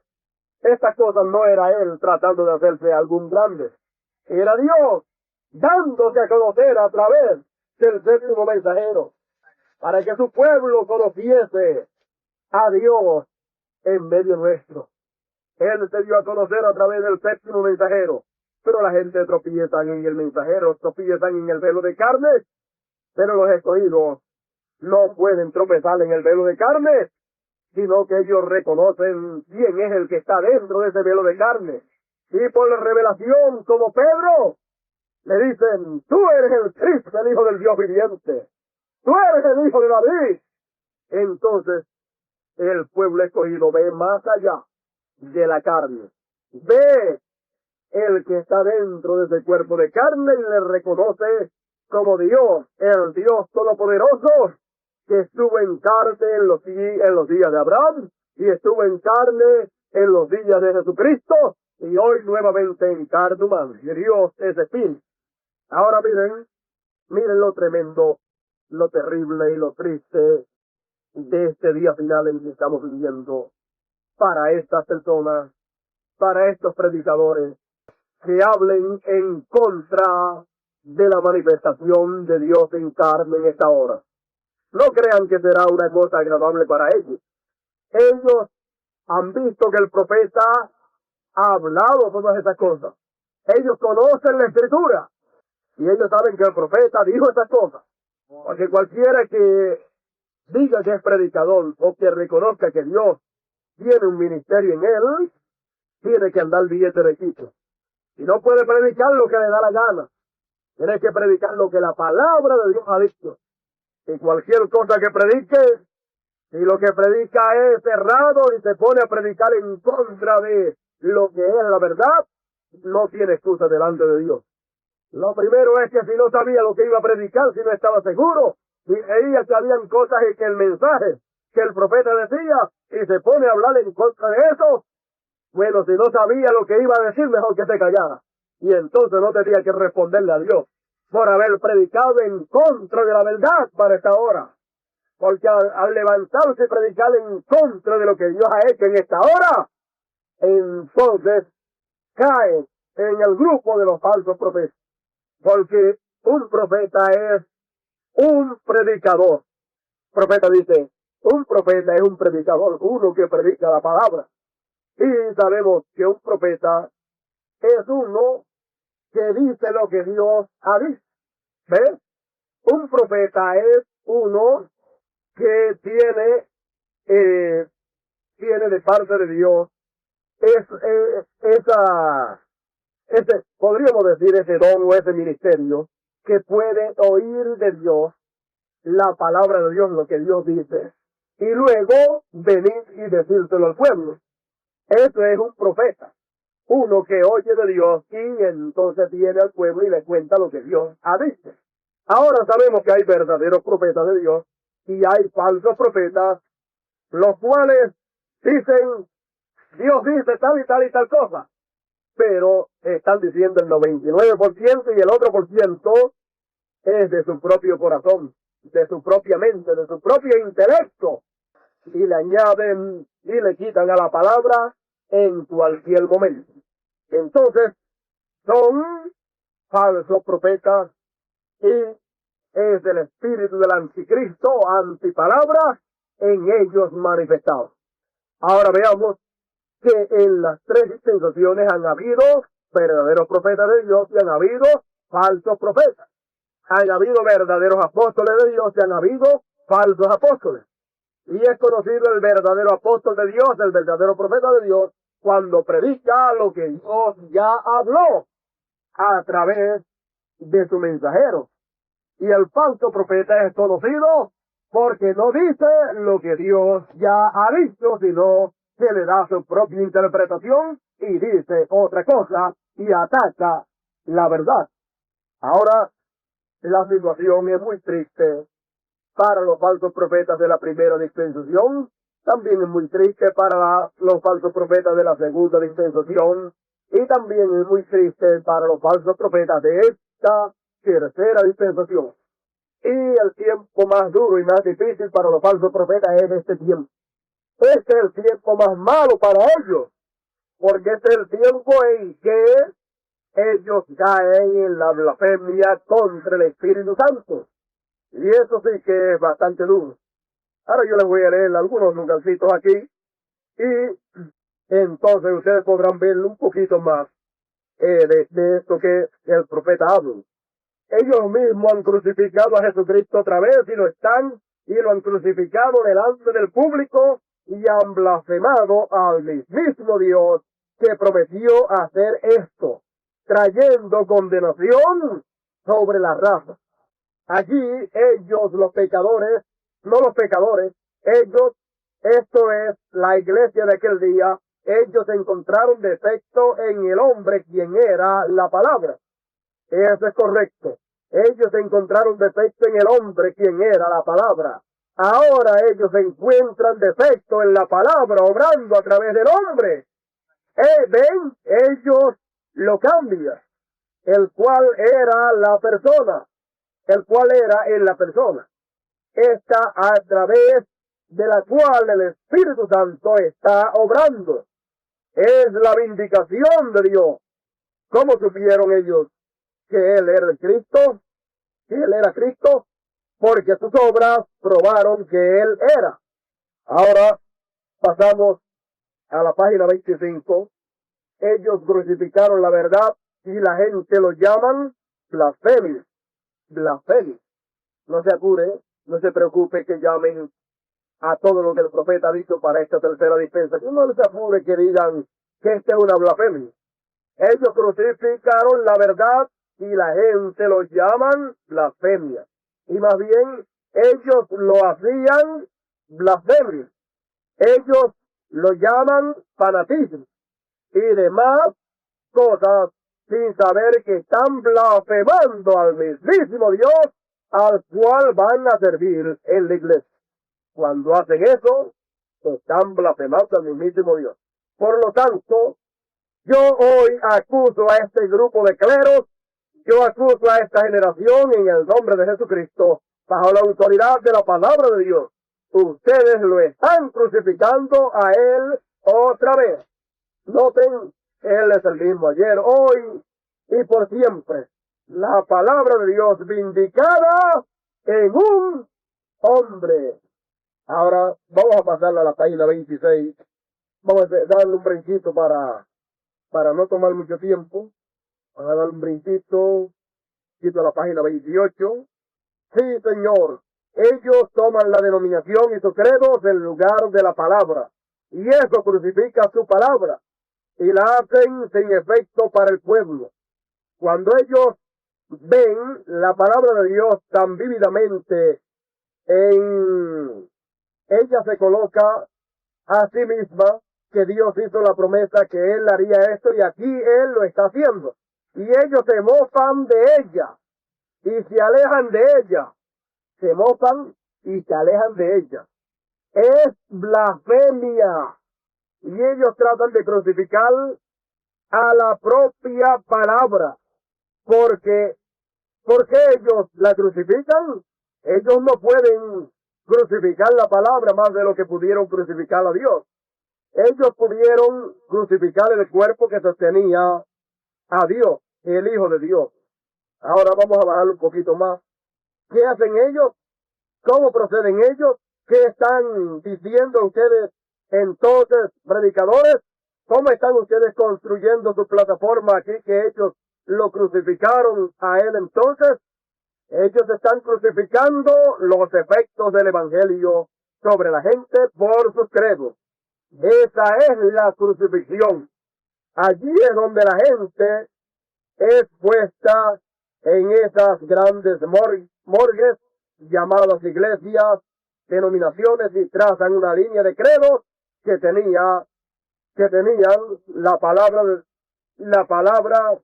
S1: Estas cosas no era él tratando de hacerse algún grande. Era Dios dándose a conocer a través del séptimo mensajero, para que su pueblo conociese a Dios en medio nuestro. Él se dio a conocer a través del séptimo mensajero, pero la gente tropieza en el mensajero, tropiezan en el velo de carne, pero los escogidos no pueden tropezar en el velo de carne, sino que ellos reconocen quién es el que está dentro de ese velo de carne. Y por la revelación, como Pedro, le dicen, tú eres el Cristo, el Hijo del Dios viviente. Tú eres el Hijo de David. Entonces, el pueblo escogido ve más allá de la carne. Ve el que está dentro de ese cuerpo de carne y le reconoce como Dios, el Dios todopoderoso, que estuvo en carne en los días de Abraham y estuvo en carne en los días de Jesucristo y hoy nuevamente en carne humana. Y Dios es espíritu. Ahora miren lo tremendo, lo terrible y lo triste de este día final en que estamos viviendo para estas personas, para estos predicadores que hablen en contra de la manifestación de Dios en carne en esta hora. No crean que será una cosa agradable para ellos. Ellos han visto que el profeta ha hablado todas esas cosas. Ellos conocen la Escritura y ellos saben que el profeta dijo esas cosas. Porque cualquiera que diga que es predicador o que reconozca que Dios tiene un ministerio en él, tiene que andar bien derechito. Y no puede predicar lo que le da la gana. Tiene que predicar lo que la palabra de Dios ha dicho. Y cualquier cosa que predique, si lo que predica es errado y se pone a predicar en contra de lo que es la verdad, no tiene excusa delante de Dios. Lo primero es que si no sabía lo que iba a predicar, si no estaba seguro, y veía que habían cosas y que el mensaje que el profeta decía, y se pone a hablar en contra de eso, bueno, si no sabía lo que iba a decir, mejor que se callara. Y entonces no tenía que responderle a Dios por haber predicado en contra de la verdad para esta hora. Porque al levantarse y predicar en contra de lo que Dios ha hecho en esta hora, entonces cae en el grupo de los falsos profetas. Porque un profeta es un predicador. El profeta dice, un profeta es un predicador, uno que predica la palabra. Y sabemos que un profeta es uno que dice lo que Dios ha dicho. ¿Ves? Un profeta es uno que tiene de parte de Dios podríamos decir, ese don o ese ministerio que puede oír de Dios la palabra de Dios, lo que Dios dice, y luego venir y decírselo al pueblo. Eso es un profeta, uno que oye de Dios y entonces viene al pueblo y le cuenta lo que Dios ha dicho. Ahora sabemos que hay verdaderos profetas de Dios y hay falsos profetas, los cuales dicen, Dios dice tal y tal y tal cosa, pero están diciendo el 99% y el otro por ciento es de su propio corazón, de su propia mente, de su propio intelecto, y le añaden y le quitan a la palabra en cualquier momento. Entonces, son falsos profetas y es el espíritu del anticristo, antipalabra, en ellos manifestado. Ahora veamos que en las tres dispensaciones han habido verdaderos profetas de Dios y han habido falsos profetas. Han habido verdaderos apóstoles de Dios y han habido falsos apóstoles. Y es conocido el verdadero apóstol de Dios, el verdadero profeta de Dios, cuando predica lo que Dios ya habló a través de su mensajero. Y el falso profeta es conocido porque no dice lo que Dios ya ha dicho, sino que le da su propia interpretación y dice otra cosa y ataca la verdad. Ahora, la situación es muy triste para los falsos profetas de la primera dispensación, también es muy triste para los falsos profetas de la segunda dispensación, y también es muy triste para los falsos profetas de esta tercera dispensación. Y el tiempo más duro y más difícil para los falsos profetas es este tiempo. Este es el tiempo más malo para ellos, porque este es el tiempo en que ellos caen en la blasfemia contra el Espíritu Santo. Y eso sí que es bastante duro. Ahora yo les voy a leer algunos lugarcitos aquí, y entonces ustedes podrán ver un poquito más de esto que el profeta habla. Ellos mismos han crucificado a Jesucristo otra vez y lo han crucificado delante del público y han blasfemado al mismo Dios que prometió hacer esto, trayendo condenación sobre la raza. Allí ellos, los pecadores, no los pecadores, ellos, esto es la iglesia de aquel día, ellos encontraron defecto en el hombre quien era la palabra. Eso es correcto. Ellos encontraron defecto en el hombre quien era la palabra. Ahora ellos encuentran defecto en la palabra obrando a través del hombre. Ven, ellos lo cambian. El cual era la persona. El cual era en la persona. Esta a través de la cual el Espíritu Santo está obrando. Es la vindicación de Dios. ¿Cómo supieron ellos que Él era el Cristo? Que Él era Cristo, porque sus obras probaron que Él era. Ahora pasamos a la página 25. Ellos crucificaron la verdad y la gente lo llaman blasfemia. Blasfemia. No se apure, no se preocupe que llamen a todo lo que el profeta ha dicho para esta tercera dispensación. No se apure que digan que esta es una blasfemia. Ellos crucificaron la verdad y la gente lo llaman blasfemia. Y más bien, ellos lo hacían blasfemia. Ellos lo llaman fanatismo y demás cosas sin saber que están blasfemando al mismísimo Dios al cual van a servir en la iglesia. Cuando hacen eso, están blasfemando al mismísimo Dios. Por lo tanto, yo hoy acuso a este grupo de cleros, yo acuso a esta generación en el nombre de Jesucristo, bajo la autoridad de la palabra de Dios. Ustedes lo están crucificando a Él otra vez. Noten, Él es el mismo ayer, hoy y por siempre. La palabra de Dios vindicada en un hombre. Ahora vamos a pasarle a la página 26. Vamos a darle un brinquito para no tomar mucho tiempo. Vamos a darle un brinquito. Quito a la página 28. Sí, Señor. Ellos toman la denominación y sus credos en lugar de la palabra. Y eso crucifica su palabra. Y la hacen sin efecto para el pueblo. Cuando ellos ven la palabra de Dios tan vívidamente ella se coloca a sí misma que Dios hizo la promesa que Él haría esto y aquí Él lo está haciendo. Y ellos se mofan de ella y se alejan de ella. Se mofan y se alejan de ella. Es blasfemia. Y ellos tratan de crucificar a la propia palabra. ¿Por qué ellos la crucifican? Ellos no pueden crucificar la palabra más de lo que pudieron crucificar a Dios. Ellos pudieron crucificar el cuerpo que sostenía a Dios, el Hijo de Dios. Ahora vamos a bajar un poquito más. ¿Qué hacen ellos? ¿Cómo proceden ellos? ¿Qué están diciendo ustedes entonces, predicadores? ¿Cómo están ustedes construyendo su plataforma aquí que ellos lo crucificaron a Él entonces? Ellos están crucificando los efectos del Evangelio sobre la gente por sus credos. Esa es la crucifixión. Allí es donde la gente es puesta en esas grandes morgues llamadas iglesias, denominaciones, y trazan una línea de credos que tenían la palabra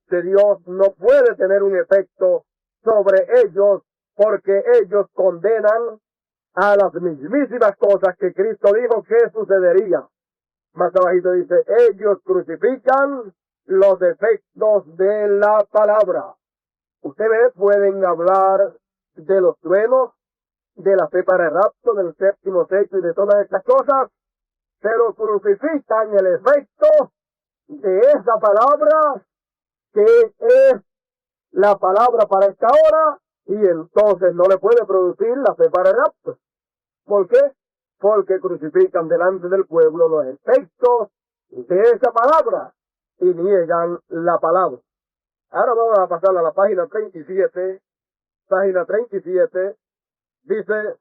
S1: de Dios no puede tener un efecto sobre ellos porque ellos condenan a las mismísimas cosas que Cristo dijo que sucedería. Más abajito dice, ellos crucifican los defectos de la palabra. Ustedes pueden hablar de los truenos, de la fe para el rapto, del séptimo sello y de todas estas cosas, pero crucifican el efecto de esa palabra que es la palabra para esta hora, y entonces no le puede producir la fe para el rapto. ¿Por qué? Porque crucifican delante del pueblo los efectos de esa palabra y niegan la palabra. Ahora vamos a pasar a la página 37. Página 37 dice: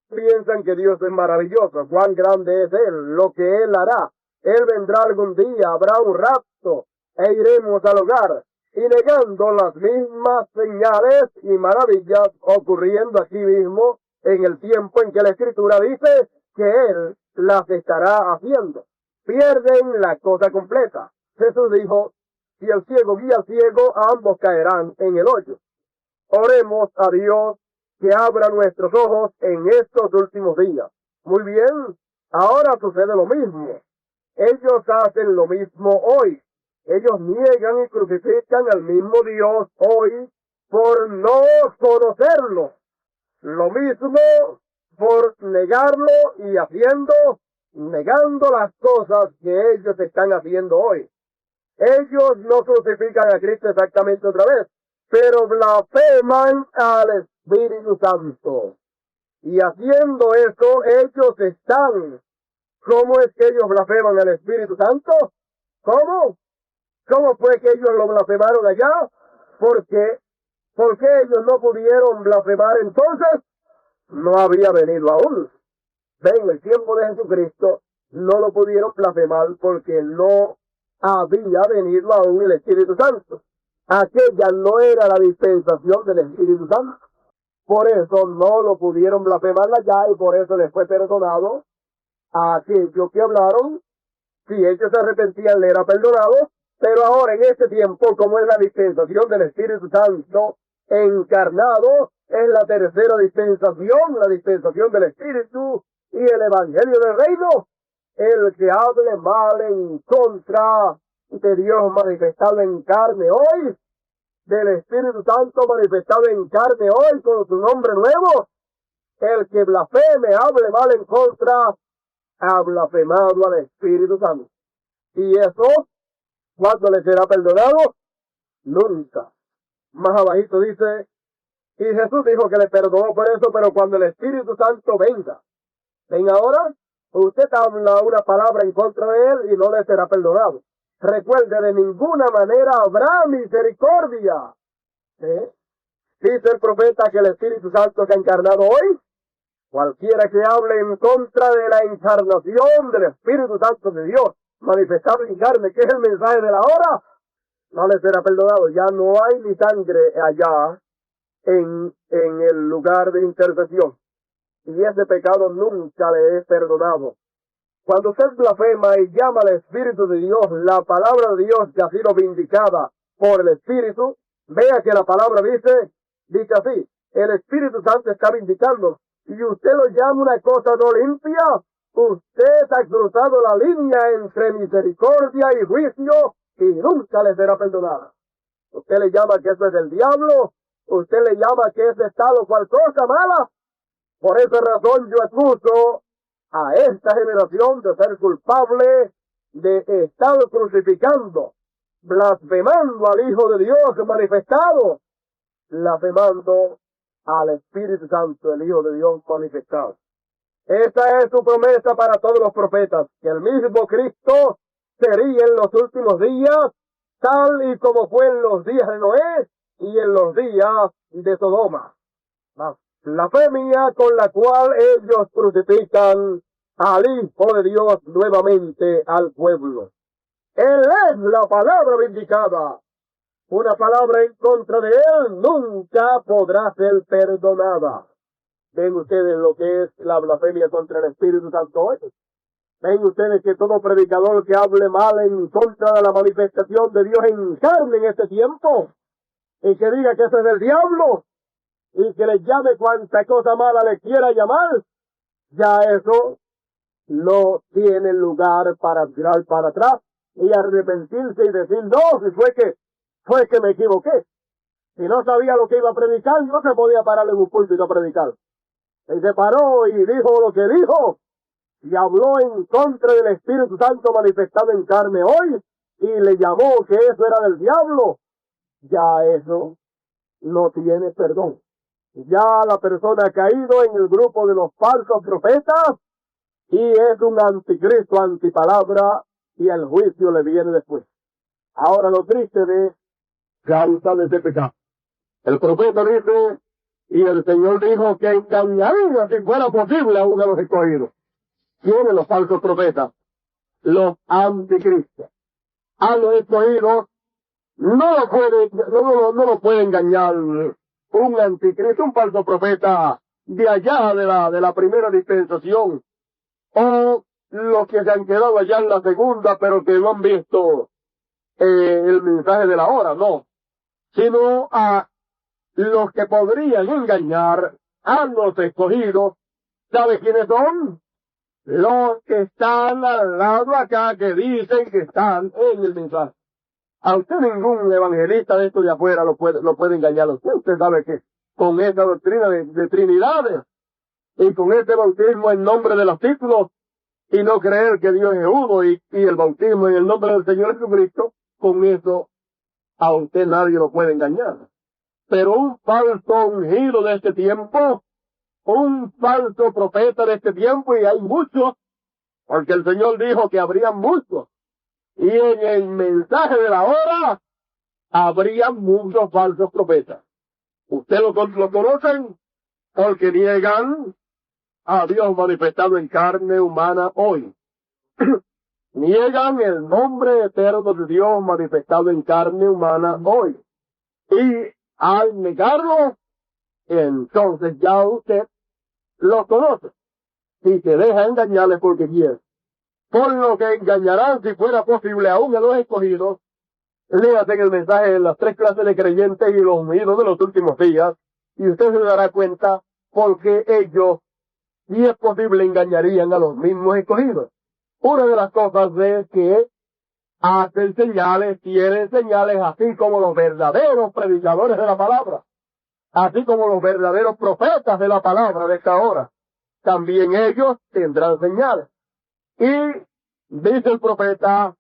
S1: piensan que Dios es maravilloso, cuán grande es Él, lo que Él hará. Él vendrá algún día, habrá un rapto, e iremos al hogar. Y negando las mismas señales y maravillas ocurriendo aquí mismo, en el tiempo en que la Escritura dice que Él las estará haciendo. Pierden la cosa completa. Jesús dijo: si el ciego guía al ciego, ambos caerán en el hoyo. Oremos a Dios que abra nuestros ojos en estos últimos días. Muy bien, ahora sucede lo mismo. Ellos hacen lo mismo hoy. Ellos niegan y crucifican al mismo Dios hoy por no conocerlo. Lo mismo por negarlo y negando las cosas que ellos están haciendo hoy. Ellos no crucifican a Cristo exactamente otra vez, pero blasfeman al Espíritu Santo. Y haciendo eso, ellos están. ¿Cómo es que ellos blasfeman al Espíritu Santo? ¿Cómo? ¿Cómo fue que ellos lo blasfemaron allá? ¿Por qué? ¿Por qué ellos no pudieron blasfemar entonces? No había venido aún. En el tiempo de Jesucristo no lo pudieron blasfemar porque no había venido aún el Espíritu Santo. Aquella no era la dispensación del Espíritu Santo. Por eso no lo pudieron blasfemar allá y por eso les fue perdonado a aquellos que hablaron. Si ellos se arrepentían, le era perdonado. Pero ahora en este tiempo, como es la dispensación del Espíritu Santo encarnado, es la tercera dispensación, la dispensación del Espíritu y el Evangelio del Reino. El que hable mal en contra de Dios manifestado en carne hoy, del Espíritu Santo manifestado en carne hoy con su nombre nuevo, el que blasfeme, hable mal en contra, ha blasfemado al Espíritu Santo. Y eso, ¿cuándo le será perdonado? Nunca. Más abajito dice: y Jesús dijo que le perdonó por eso, pero cuando el Espíritu Santo venga. Ven ahora, usted habla una palabra en contra de él y no le será perdonado. Recuerde, de ninguna manera habrá misericordia. Dice el profeta que el Espíritu Santo se ha encarnado hoy. Cualquiera que hable en contra de la encarnación del Espíritu Santo de Dios, manifestado en carne, que es el mensaje de la hora, no le será perdonado. Ya no hay ni sangre allá en el lugar de intercesión. Y ese pecado nunca le es perdonado. Cuando usted blasfema y llama al Espíritu de Dios, la palabra de Dios que ha sido vindicada por el Espíritu, vea que la palabra dice así: el Espíritu Santo está vindicando, y usted lo llama una cosa no limpia, usted ha cruzado la línea entre misericordia y juicio, y nunca le será perdonada. Usted le llama que eso es del diablo, usted le llama que es estado cual cosa mala. Por esa razón yo acuso a esta generación de ser culpable de estar crucificando, blasfemando al Hijo de Dios manifestado, blasfemando al Espíritu Santo, el Hijo de Dios manifestado. Esa es su promesa para todos los profetas, que el mismo Cristo sería en los últimos días, tal y como fue en los días de Noé y en los días de Sodoma. La blasfemia con la cual ellos crucifican al Hijo de Dios nuevamente al pueblo. Él es la palabra vindicada. Una palabra en contra de él nunca podrá ser perdonada. ¿Ven ustedes lo que es la blasfemia contra el Espíritu Santo hoy? ¿Ven ustedes que todo predicador que hable mal en contra de la manifestación de Dios en carne en este tiempo, y que diga que eso es del diablo, y que le llame cuanta cosa mala le quiera llamar, ya eso no tiene lugar para tirar para atrás y arrepentirse y decir: no, si fue que me equivoqué. Si no sabía lo que iba a predicar, no se podía parar en un púlpito a predicar. Él se paró y dijo lo que dijo, y habló en contra del Espíritu Santo manifestado en carne hoy, y le llamó que eso era del diablo. Ya eso no tiene perdón. Ya la persona ha caído en el grupo de los falsos profetas, y es un anticristo, antipalabra, y el juicio le viene después. Ahora lo triste de causa de ese pecado. El profeta dice, y el Señor dijo que engañaría si fuera posible a uno de los escogidos. ¿Quiénes los falsos profetas? Los anticristos. A los escogidos no lo puede engañar un anticristo, un falso profeta de allá de la primera dispensación, o los que se han quedado allá en la segunda, pero que no han visto el mensaje de la hora, no, sino a los que podrían engañar a los escogidos. ¿Sabe quiénes son? Los que están al lado acá, que dicen que están en el mensaje. A usted ningún evangelista de esto de afuera lo puede engañar a usted. Usted sabe que con esta doctrina de Trinidades y con este bautismo en nombre de los títulos y no creer que Dios es uno y el bautismo en el nombre del Señor Jesucristo, con eso a usted nadie lo puede engañar. Pero un falso ungido de este tiempo, un falso profeta de este tiempo, y hay muchos, porque el Señor dijo que habría muchos, y en el mensaje de la hora habría muchos falsos profetas. Ustedes lo conocen porque niegan a Dios manifestado en carne humana hoy. Niegan el nombre eterno de Dios manifestado en carne humana hoy. Y al negarlo, entonces ya usted lo conoce. Y se deja engañarles porque quiere. Por lo que engañarán, si fuera posible, aún a los escogidos. Léase en el mensaje de las 3 clases de creyentes y los unidos de los últimos días, y usted se dará cuenta porque ellos, si es posible, engañarían a los mismos escogidos. Una de las cosas es que hacen señales, tienen señales, así como los verdaderos predicadores de la palabra, así como los verdaderos profetas de la palabra de esta hora. También ellos tendrán señales. Y dice el profeta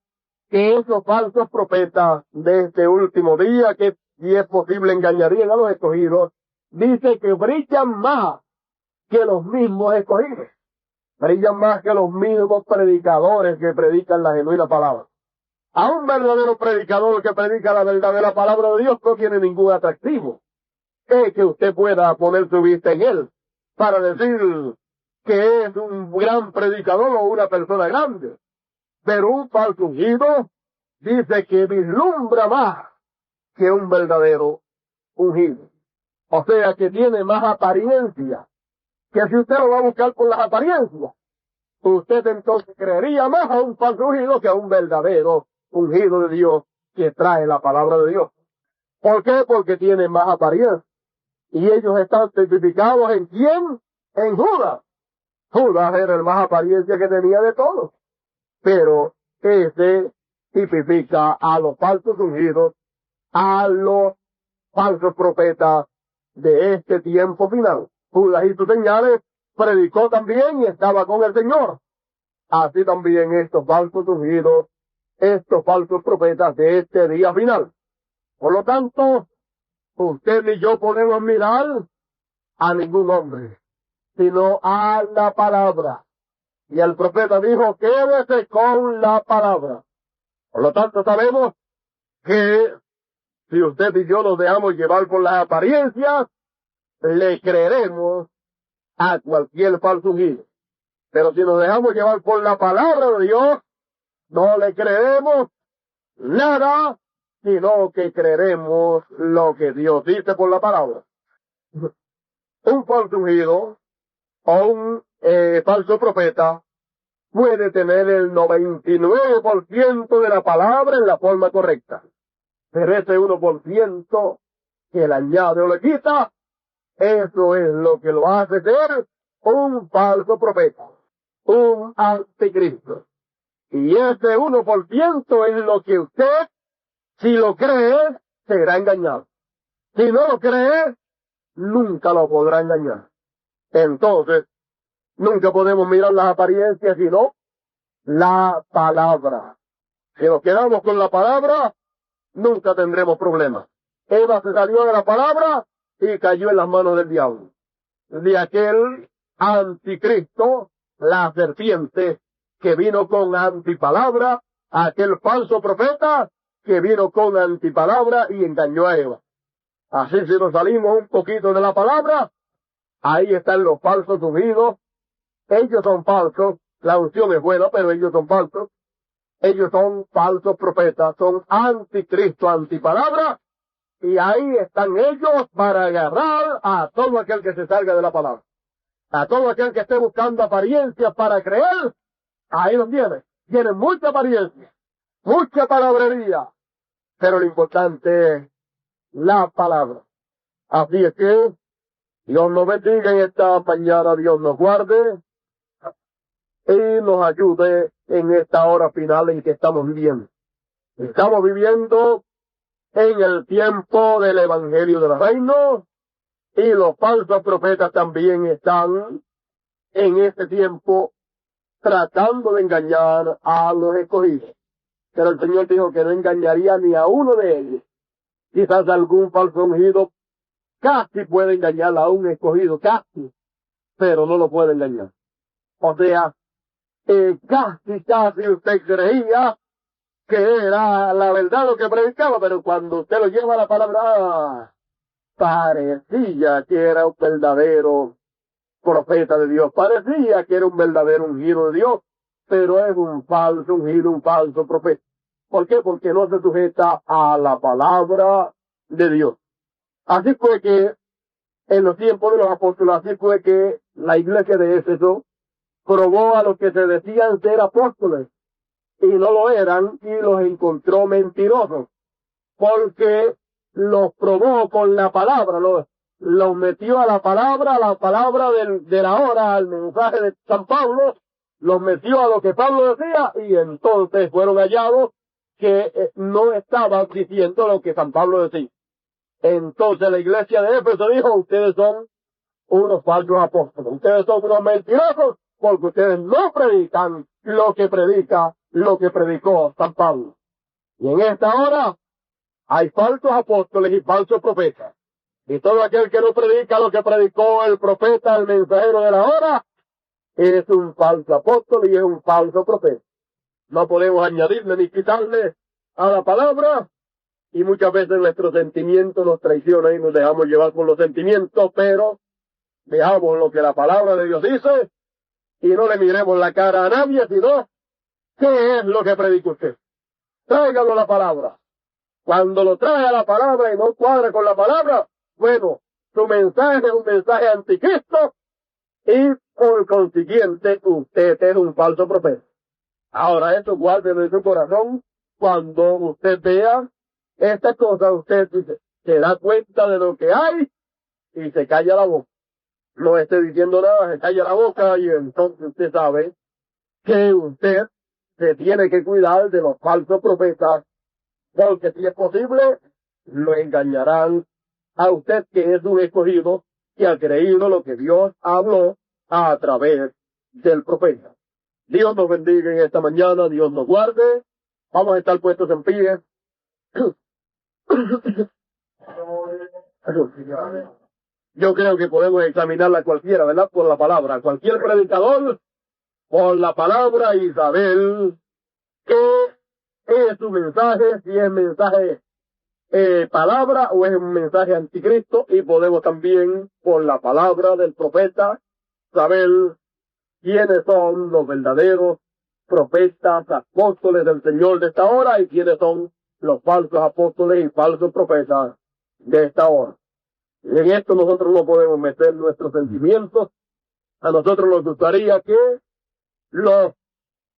S1: que esos falsos profetas de este último día, que si es posible engañarían a los escogidos, dice que brillan más que los mismos escogidos. Brillan más que los mismos predicadores que predican la genuina palabra. A un verdadero predicador que predica la verdadera palabra de Dios no tiene ningún atractivo. Es que usted pueda poner su vista en él para decir que es un gran predicador o una persona grande. Pero un falso ungido dice que vislumbra más que un verdadero ungido. O sea que tiene más apariencia. Que si usted lo va a buscar por las apariencias, usted entonces creería más a un falso ungido que a un verdadero ungido de Dios que trae la palabra de Dios. ¿Por qué? Porque tiene más apariencia. Y ellos están tipificados ¿en quién? En Judas. Judas era el más apariencia que tenía de todos. Pero ese tipifica a los falsos ungidos, a los falsos profetas de este tiempo final. Judas y sus señales predicó también y estaba con el Señor. Así también estos falsos ungidos, estos falsos profetas de este día final. Por lo tanto, usted ni yo podemos mirar a ningún hombre, sino a la palabra. Y el profeta dijo, quédese con la palabra. Por lo tanto, sabemos que si usted y yo nos dejamos llevar por las apariencias, le creeremos a cualquier falso ungido. Pero si nos dejamos llevar por la palabra de Dios, no le creeremos nada, sino que creeremos lo que Dios dice por la palabra. Un falso ungido o un falso profeta puede tener el 99% de la palabra en la forma correcta. Pero ese 1% que le añade o le quita, eso es lo que lo hace ser un falso profeta, un anticristo. Y ese 1% es lo que usted, si lo cree, será engañado. Si no lo cree, nunca lo podrá engañar. Entonces, nunca podemos mirar las apariencias, sino la palabra. Si nos quedamos con la palabra, nunca tendremos problemas. Eva se salió de la palabra y cayó en las manos del diablo. De aquel anticristo, la serpiente, que vino con antipalabra, aquel falso profeta que vino con antipalabra y engañó a Eva. Así si nos salimos un poquito de la palabra, ahí están los falsos ungidos. Ellos son falsos, la unción es buena, pero ellos son falsos. Ellos son falsos profetas, son anticristo, antipalabra, y ahí están ellos para agarrar a todo aquel que se salga de la palabra. A todo aquel que esté buscando apariencias para creer, ahí los tienen. Tienen mucha apariencia, mucha palabrería, pero lo importante es la palabra. Así es que Dios nos bendiga en esta mañana, Dios nos guarde y nos ayude en esta hora final en que estamos viviendo. Estamos viviendo en el tiempo del Evangelio del Reino y los falsos profetas también están en este tiempo tratando de engañar a los escogidos. Pero el Señor dijo que no engañaría ni a uno de ellos. Quizás algún falso ungido casi puede engañar a un escogido, casi, pero no lo puede engañar. O sea, casi usted creía que era la verdad lo que predicaba, pero cuando usted lo lleva a la palabra, parecía que era un verdadero profeta de Dios, parecía que era un verdadero ungido de Dios, pero es un falso ungido, un falso profeta. ¿Por qué? Porque no se sujeta a la palabra de Dios. Así fue que en los tiempos de los apóstoles, así fue que la iglesia de Éfeso probó a los que se decían ser apóstoles y no lo eran y los encontró mentirosos, porque los probó con la palabra, los metió a la palabra de la hora, al mensaje de San Pablo, los metió a lo que Pablo decía y entonces fueron hallados que no estaban diciendo lo que San Pablo decía. Entonces la iglesia de Éfeso dijo, ustedes son unos falsos apóstoles, ustedes son unos mentirosos, porque ustedes no predican lo que predicó San Pablo. Y en esta hora hay falsos apóstoles y falsos profetas. Y todo aquel que no predica lo que predicó el profeta, el mensajero de la hora, es un falso apóstol y es un falso profeta. No podemos añadirle ni quitarle a la palabra, y muchas veces nuestros sentimientos nos traicionan y nos dejamos llevar por los sentimientos, pero veamos lo que la palabra de Dios dice y no le miremos la cara a nadie, sino ¿qué es lo que predica usted? Tráigalo la palabra. Cuando lo trae a la palabra y no cuadra con la palabra, bueno, su mensaje es un mensaje anticristo y por consiguiente usted es un falso profeta. Ahora eso guárdelo en su corazón. Cuando usted vea esta cosa, usted se da cuenta de lo que hay y se calla la boca. No esté diciendo nada, se calla la boca y entonces usted sabe que usted se tiene que cuidar de los falsos profetas, porque si es posible, lo engañarán a usted que es un escogido que ha creído lo que Dios habló a través del profeta. Dios nos bendiga en esta mañana, Dios nos guarde. Vamos a estar puestos en pie. Yo creo que podemos examinarla cualquiera, ¿verdad? Por la palabra. Cualquier predicador, por la palabra y saber qué es su mensaje, si es mensaje palabra o es un mensaje anticristo, y podemos también, por la palabra del profeta, saber quiénes son los verdaderos profetas, apóstoles del Señor de esta hora y quiénes son los falsos apóstoles y falsos profetas de esta hora. Y en esto nosotros no podemos meter nuestros sentimientos. A nosotros nos gustaría que los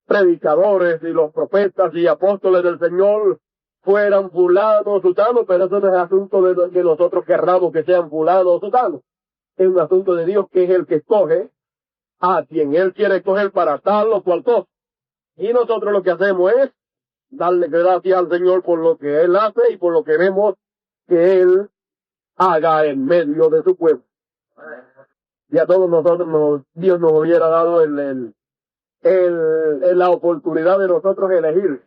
S1: predicadores y los profetas y apóstoles del Señor fueran fulano o sutano, pero eso no es asunto de que nosotros querramos que sean fulano o sutano. Es un asunto de Dios, que es el que escoge a quien Él quiere escoger para tal o cual cosa. Y nosotros lo que hacemos es darle gracias al Señor por lo que Él hace y por lo que vemos que Él haga en medio de su pueblo. Y a todos nosotros Dios nos hubiera dado la oportunidad de nosotros elegir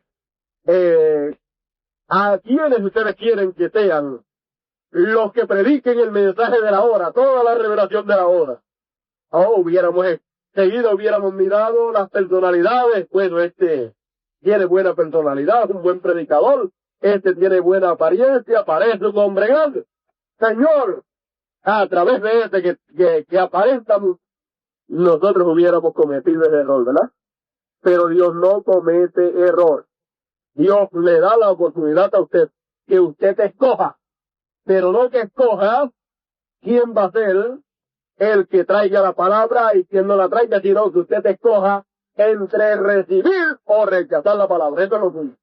S1: a quienes ustedes quieren que sean los que prediquen el mensaje de la hora, toda la revelación de la hora. Hubiéramos seguido, hubiéramos mirado las personalidades. Bueno, este tiene buena personalidad, un buen predicador, este tiene buena apariencia, parece un hombre grande. Señor, a través de este que aparenta, nosotros hubiéramos cometido ese error, ¿verdad? Pero Dios no comete error. Dios le da la oportunidad a usted que usted escoja, pero no que escoja quién va a ser el que traiga la palabra y quién no la traiga, sino que usted escoja entre recibir o rechazar la palabra. Eso es lo suyo.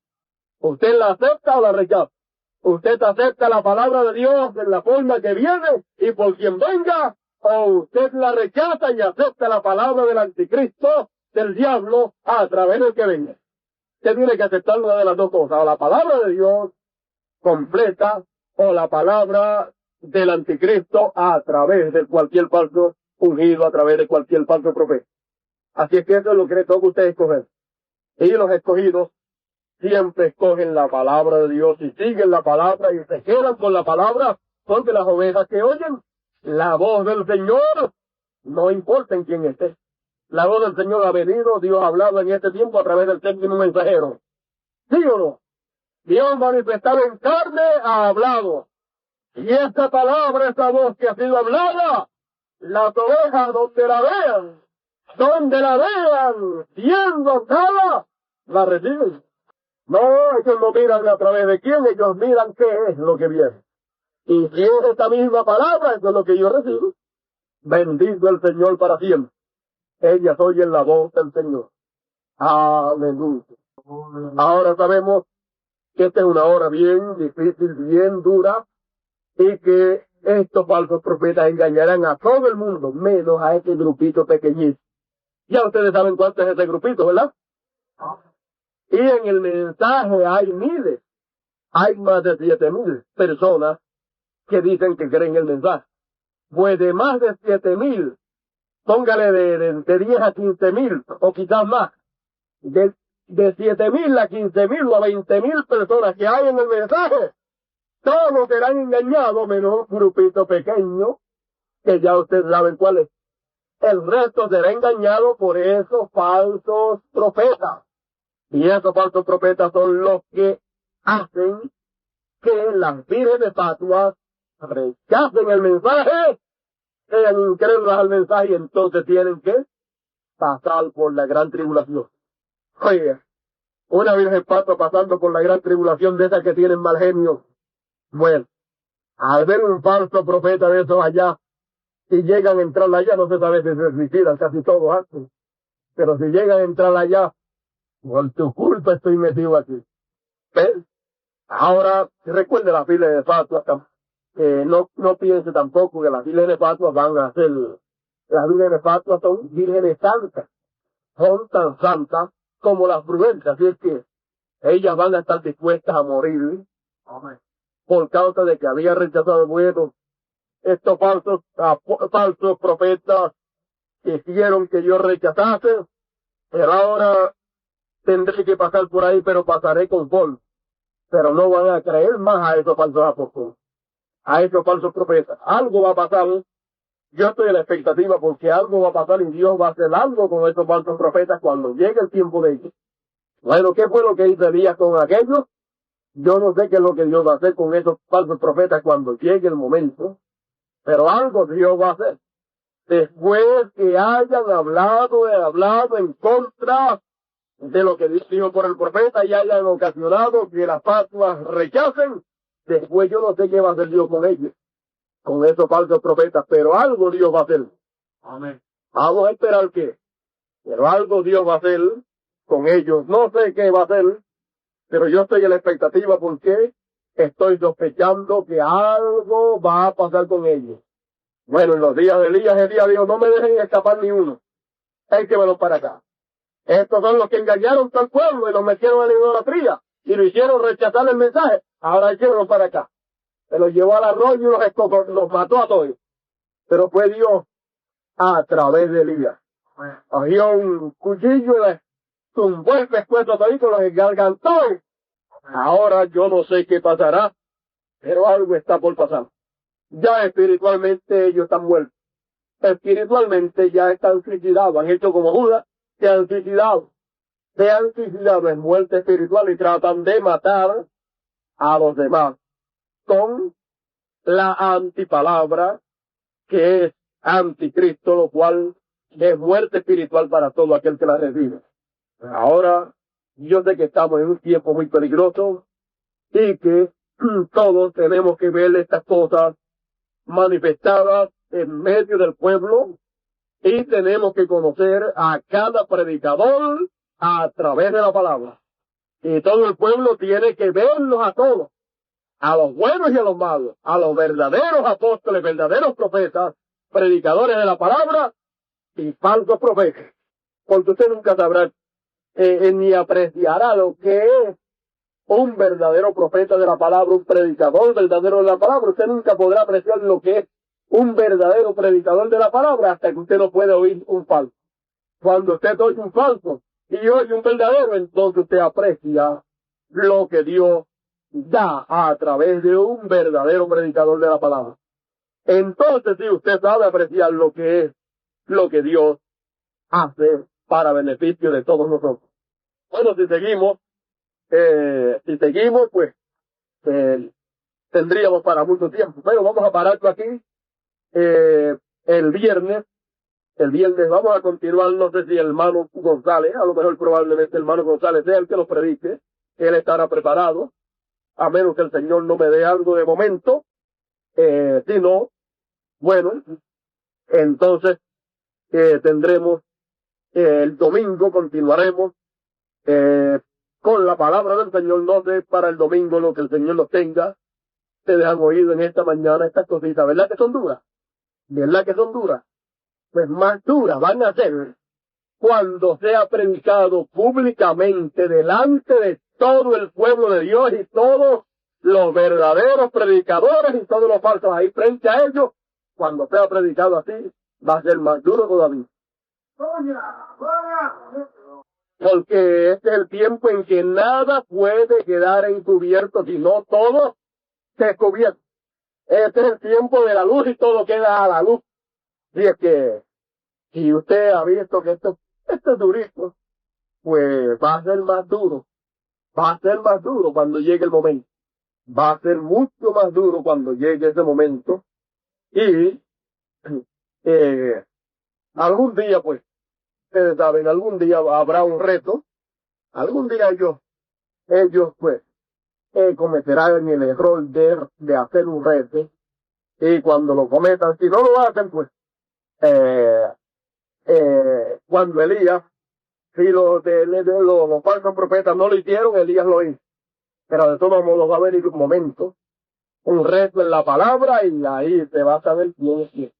S1: Usted la acepta o la rechaza. Usted acepta la palabra de Dios en la forma que viene y por quien venga, o usted la rechaza y acepta la palabra del anticristo, del diablo, a través del que venga. Usted tiene que aceptar una de las dos cosas, o la palabra de Dios completa, o la palabra del anticristo a través de cualquier falso ungido, a través de cualquier falso profeta. Así es que eso es lo que le toca a ustedes escoger. Y los escogidos siempre escogen la palabra de Dios y siguen la palabra y se quedan con la palabra, porque las ovejas que oyen la voz del Señor, no importa en quién esté. La voz del Señor ha venido, Dios ha hablado en este tiempo a través del séptimo mensajero. ¿Sí o no? Dios manifestado en carne ha hablado. Y esta palabra, esta voz que ha sido hablada, las ovejas donde la vean, siendo andada, la reciben. No, ellos no miran a través de quién, ellos miran qué es lo que viene. Y si es esta misma palabra, eso es lo que yo recibo. Bendito el Señor para siempre. Ellas oyen la voz del Señor. Aleluya. Ahora sabemos que esta es una hora bien difícil, bien dura, y que estos falsos profetas engañarán a todo el mundo, menos a este grupito pequeñito. Ya ustedes saben cuánto es ese grupito, ¿verdad? Y en el mensaje hay miles, hay más de 7,000 personas que dicen que creen el mensaje. Pues de más de 7,000, póngale de 10 a 15,000, o quizás más, de 7,000 a 15,000 o a 20,000 personas que hay en el mensaje, todos serán engañados, menos un grupito pequeño, que ya ustedes saben cuál es. El resto será engañado por esos falsos profetas. Y esos falsos profetas son los que hacen que las vírgenes fatuas rechacen el mensaje, sean incrédulas al mensaje, y entonces tienen que pasar por la gran tribulación. Oye, una virgen fatua pasando por la gran tribulación de esas que tienen mal genio. Bueno, al ver un falso profeta de esos allá, si llegan a entrar allá, no se sabe si se suicidan, casi todos hacen. Pero si llegan a entrar allá, por tu culpa estoy metido aquí. ¿Ves? Ahora, recuerde las vírgenes fatuas, no piense tampoco que las vírgenes fatuas van a ser, las vírgenes fatuas son vírgenes santas, son tan santas como las prudentes, así es que ellas van a estar dispuestas a morir. Amén. Por causa de que había rechazado bueno, estos falsos profetas hicieron que yo rechazase, pero ahora tendré que pasar por ahí, pero pasaré conforme. Pero no van a creer más a esos falsos apóstoles, a esos falsos profetas. Algo va a pasar. Yo estoy en la expectativa porque algo va a pasar y Dios va a hacer algo con esos falsos profetas cuando llegue el tiempo de ellos. Bueno, ¿qué fue lo que hizo Elías con aquellos? Yo no sé qué es lo que Dios va a hacer con esos falsos profetas cuando llegue el momento, pero algo Dios va a hacer. Después que hayan hablado en contra de lo que Dios dijo por el profeta y hayan ocasionado que las fatuas rechacen, después yo no sé qué va a hacer Dios con ellos, con esos falsos profetas, pero algo Dios va a hacer. Amén. Vamos a esperar qué, pero algo Dios va a hacer con ellos. No sé qué va a hacer, pero yo estoy en la expectativa porque estoy sospechando que algo va a pasar con ellos. Bueno, en los días de Elías dijo, no me dejen escapar ni uno, échemelo para acá. Estos son los que engañaron al pueblo y los metieron en la idolatría y lo hicieron rechazar el mensaje. Ahora échenlo para acá. Se los llevó al arroyo y los mató a todos. Pero fue Dios a través de Elías. Cogió un cuchillo y le tumbó el pescuezo todito, los engargantó. Ahora yo no sé qué pasará, pero algo está por pasar. Ya espiritualmente ellos están muertos. Espiritualmente ya están suicidados. Han hecho como Judas, se han suicidado. Se han suicidado en muerte espiritual y tratan de matar a los demás con la antipalabra, que es anticristo, lo cual es muerte espiritual para todo aquel que la recibe. Ahora, yo sé que estamos en un tiempo muy peligroso y que todos tenemos que ver estas cosas manifestadas en medio del pueblo y tenemos que conocer a cada predicador a través de la palabra. Y todo el pueblo tiene que verlos a todos, a los buenos y a los malos, a los verdaderos apóstoles, verdaderos profetas, predicadores de la palabra y falsos profetas. Porque usted nunca sabrá ni apreciará lo que es un verdadero profeta de la palabra, un predicador verdadero de la palabra. Usted nunca podrá apreciar lo que es un verdadero predicador de la palabra hasta que usted no puede oír un falso. Cuando usted oye un falso y oye un verdadero, entonces usted aprecia lo que Dios da a través de un verdadero predicador de la palabra. Entonces sí, usted sabe apreciar lo que es lo que Dios hace para beneficio de todos nosotros. Bueno, si seguimos, pues tendríamos para mucho tiempo, pero vamos a pararlo aquí. El viernes vamos a continuar. No sé si el hermano González, a lo mejor probablemente el hermano González sea el que nos predique. Él estará preparado, a menos que el Señor no me dé algo de momento. Si no, bueno, entonces tendremos el domingo, continuaremos con la palabra del Señor. No sé para el domingo lo que el Señor nos tenga. Ustedes han oído en esta mañana estas cositas, ¿verdad que son duras? ¿Verdad que son duras? Pues más duras van a ser cuando sea predicado públicamente delante de todo el pueblo de Dios y todos los verdaderos predicadores y todos los falsos ahí frente a ellos. Cuando sea predicado así, va a ser más duro todavía. Porque este es el tiempo en que nada puede quedar encubierto, sino todo descubierto. Este es el tiempo de la luz y todo queda a la luz. Y es que, si usted ha visto que esto es durito, pues va a ser más duro. Va a ser más duro cuando llegue el momento. Va a ser mucho más duro cuando llegue ese momento. Y algún día, pues, ustedes saben, algún día habrá un reto. Algún día ellos pues, cometerán el error de hacer un reto. Y cuando lo cometan, si no lo hacen, pues, cuando Elías, si los falsos profetas no lo hicieron, Elías lo hizo. Pero de todos modos va a haber un momento, un reto en la palabra, y ahí se va a saber quién es quién.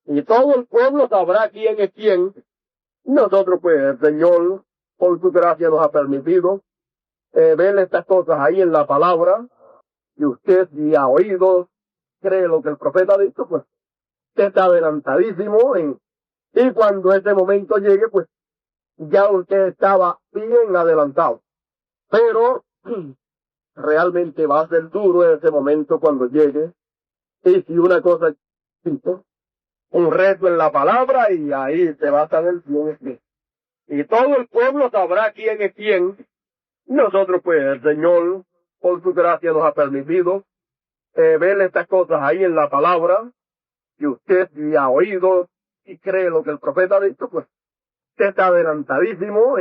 S1: Y todo el pueblo sabrá quién es quién. Nosotros, pues, el Señor, por su gracia, nos ha permitido ver estas cosas ahí en la palabra. Y usted, si ha oído, cree lo que el profeta ha dicho, pues, usted está adelantadísimo. Y cuando ese momento llegue, pues, ya usted estaba bien adelantado. Pero realmente va a ser duro en ese momento cuando llegue. Y si una cosa, un reto en la palabra, y ahí se va a saber quién es quién. Y todo el pueblo sabrá quién es quién. Nosotros, pues, el Señor, por su gracia, nos ha permitido ver estas cosas ahí en la palabra. Y usted, si ha oído y cree lo que el profeta ha dicho, pues, usted está adelantadísimo.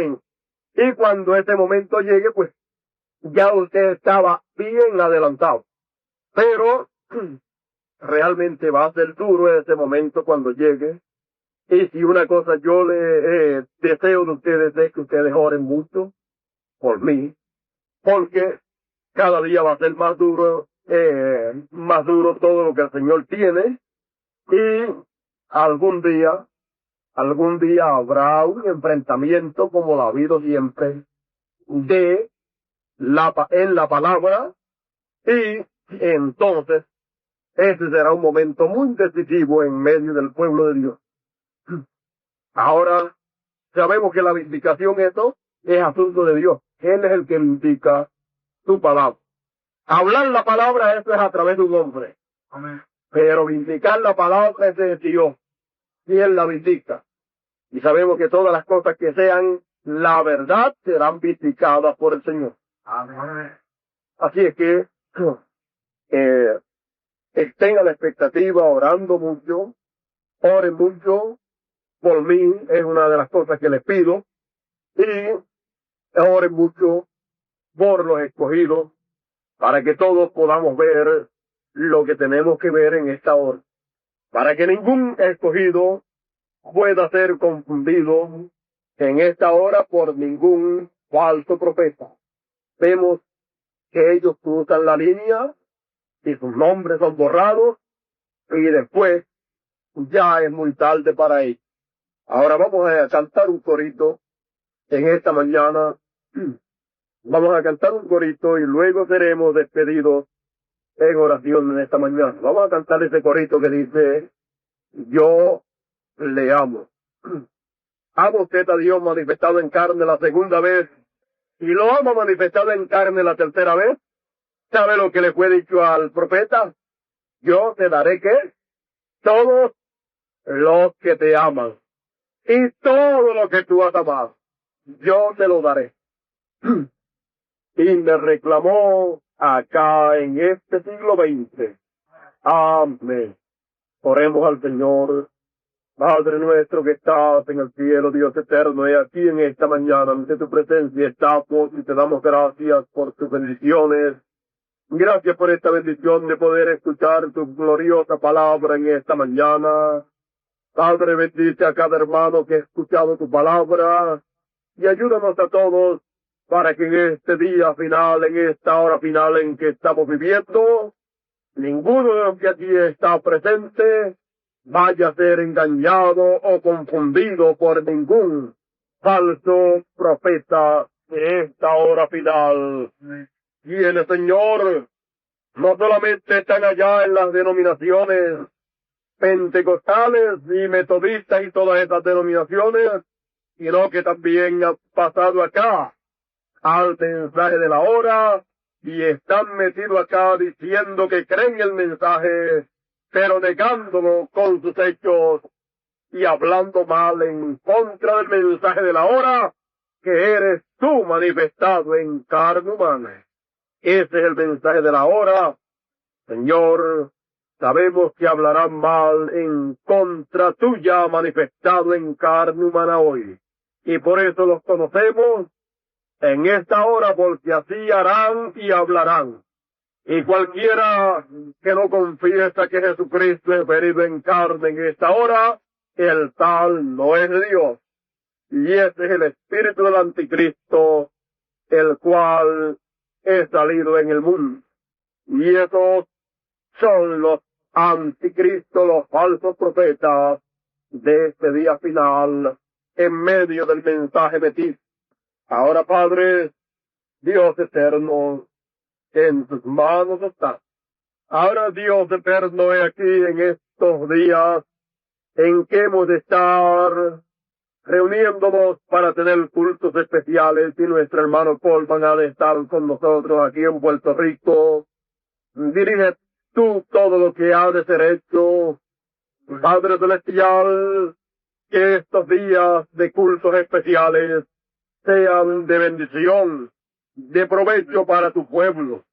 S1: Y cuando ese momento llegue, pues, ya usted estaba bien adelantado. Pero realmente va a ser duro en ese momento cuando llegue. Y si una cosa yo le deseo de ustedes es que ustedes oren mucho por mí, porque cada día va a ser más duro todo lo que el Señor tiene. Y algún día habrá un enfrentamiento, como lo ha habido siempre, en la palabra. Y entonces ese será un momento muy decisivo en medio del pueblo de Dios. Ahora sabemos que la vindicación, esto es asunto de Dios. Él es el que vindica su palabra. Hablar la palabra, eso es a través de un hombre.
S2: Amén.
S1: Pero vindicar la palabra es de Dios. Y Él la vindica. Y sabemos que todas las cosas que sean la verdad serán vindicadas por el Señor.
S2: Amén.
S1: Así es que estén a la expectativa, orando mucho, oren mucho. Por mí es una de las cosas que les pido. Y oren mucho por los escogidos, para que todos podamos ver lo que tenemos que ver en esta hora. Para que ningún escogido pueda ser confundido en esta hora por ningún falso profeta. Vemos que ellos cruzan la línea y sus nombres son borrados y después ya es muy tarde para ellos. Ahora vamos a cantar un corito en esta mañana. Vamos a cantar un corito y luego seremos despedidos en oración en esta mañana. Vamos a cantar ese corito que dice: yo le amo. ¿Ama usted a Dios manifestado en carne la segunda vez y lo ama manifestado en carne la tercera vez? ¿Sabe lo que le fue dicho al profeta? Yo te daré, ¿qué? Todos los que te aman y todo lo que tú has amado, yo te lo daré. Y me reclamó acá en este siglo XX. Amén. Oremos al Señor. Padre nuestro que estás en el cielo, Dios eterno, y aquí en esta mañana ante tu presencia estamos y te damos gracias por tus bendiciones. Gracias por esta bendición de poder escuchar tu gloriosa palabra en esta mañana. Padre, bendice a cada hermano que ha escuchado tu palabra y ayúdanos a todos para que en este día final, en esta hora final en que estamos viviendo, ninguno de los que aquí está presente vaya a ser engañado o confundido por ningún falso profeta en esta hora final. Y el Señor no solamente están allá en las denominaciones pentecostales y metodistas y todas estas denominaciones, sino que también ha pasado acá al mensaje de la hora y están metidos acá diciendo que creen el mensaje, pero negándolo con sus hechos y hablando mal en contra del mensaje de la hora, que eres tú manifestado en carne humana. Ese es el mensaje de la hora. Señor, sabemos que hablarán mal en contra tuya manifestado en carne humana hoy. Y por eso los conocemos en esta hora, porque así harán y hablarán. Y cualquiera que no confiesa que Jesucristo es venido en carne en esta hora, el tal no es de Dios. Y ese es el espíritu del anticristo, el cual es salido en el mundo. Y esos son los anticristos, los falsos profetas de este día final, en medio del mensaje metido. Ahora, Padre, Dios eterno, en tus manos está. Ahora, Dios eterno, he aquí en estos días en que hemos de estar reuniéndonos para tener cultos especiales, y nuestro hermano Paul van a estar con nosotros aquí en Puerto Rico. Dirige tú todo lo que ha de ser hecho, Padre Celestial, que estos días de cultos especiales sean de bendición, de provecho para tu pueblo.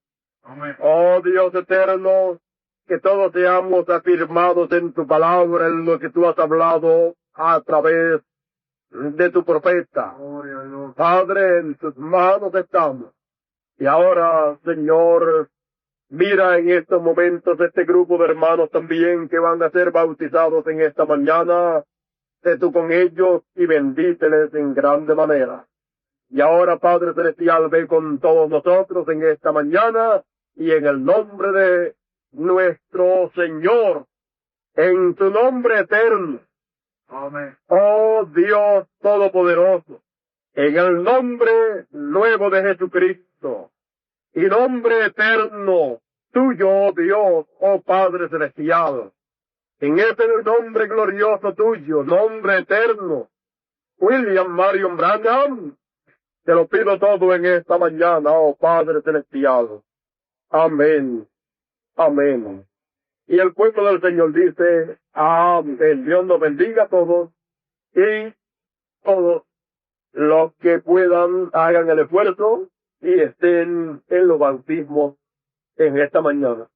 S2: Amén.
S1: Oh Dios eterno, que todos seamos afirmados en tu palabra, en lo que tú has hablado a través de tu profeta.
S2: Gloria a Dios.
S1: Padre, en tus manos estamos. Y ahora, Señor, mira en estos momentos este grupo de hermanos también que van a ser bautizados en esta mañana. Sé tú con ellos y bendíceles en grande manera. Y ahora, Padre Celestial, ve con todos nosotros en esta mañana y en el nombre de nuestro Señor, en tu nombre eterno.
S2: Amén.
S1: Oh Dios Todopoderoso, en el nombre nuevo de Jesucristo y nombre eterno tuyo, oh Dios, oh Padre celestial. En ese nombre glorioso tuyo, nombre eterno, William Marion Branham, te lo pido todo en esta mañana, oh Padre celestial. Amén. Amén. Y el pueblo del Señor dice, amén. Dios nos bendiga a todos y todos los que puedan hagan el esfuerzo y estén en los bautismos en esta mañana.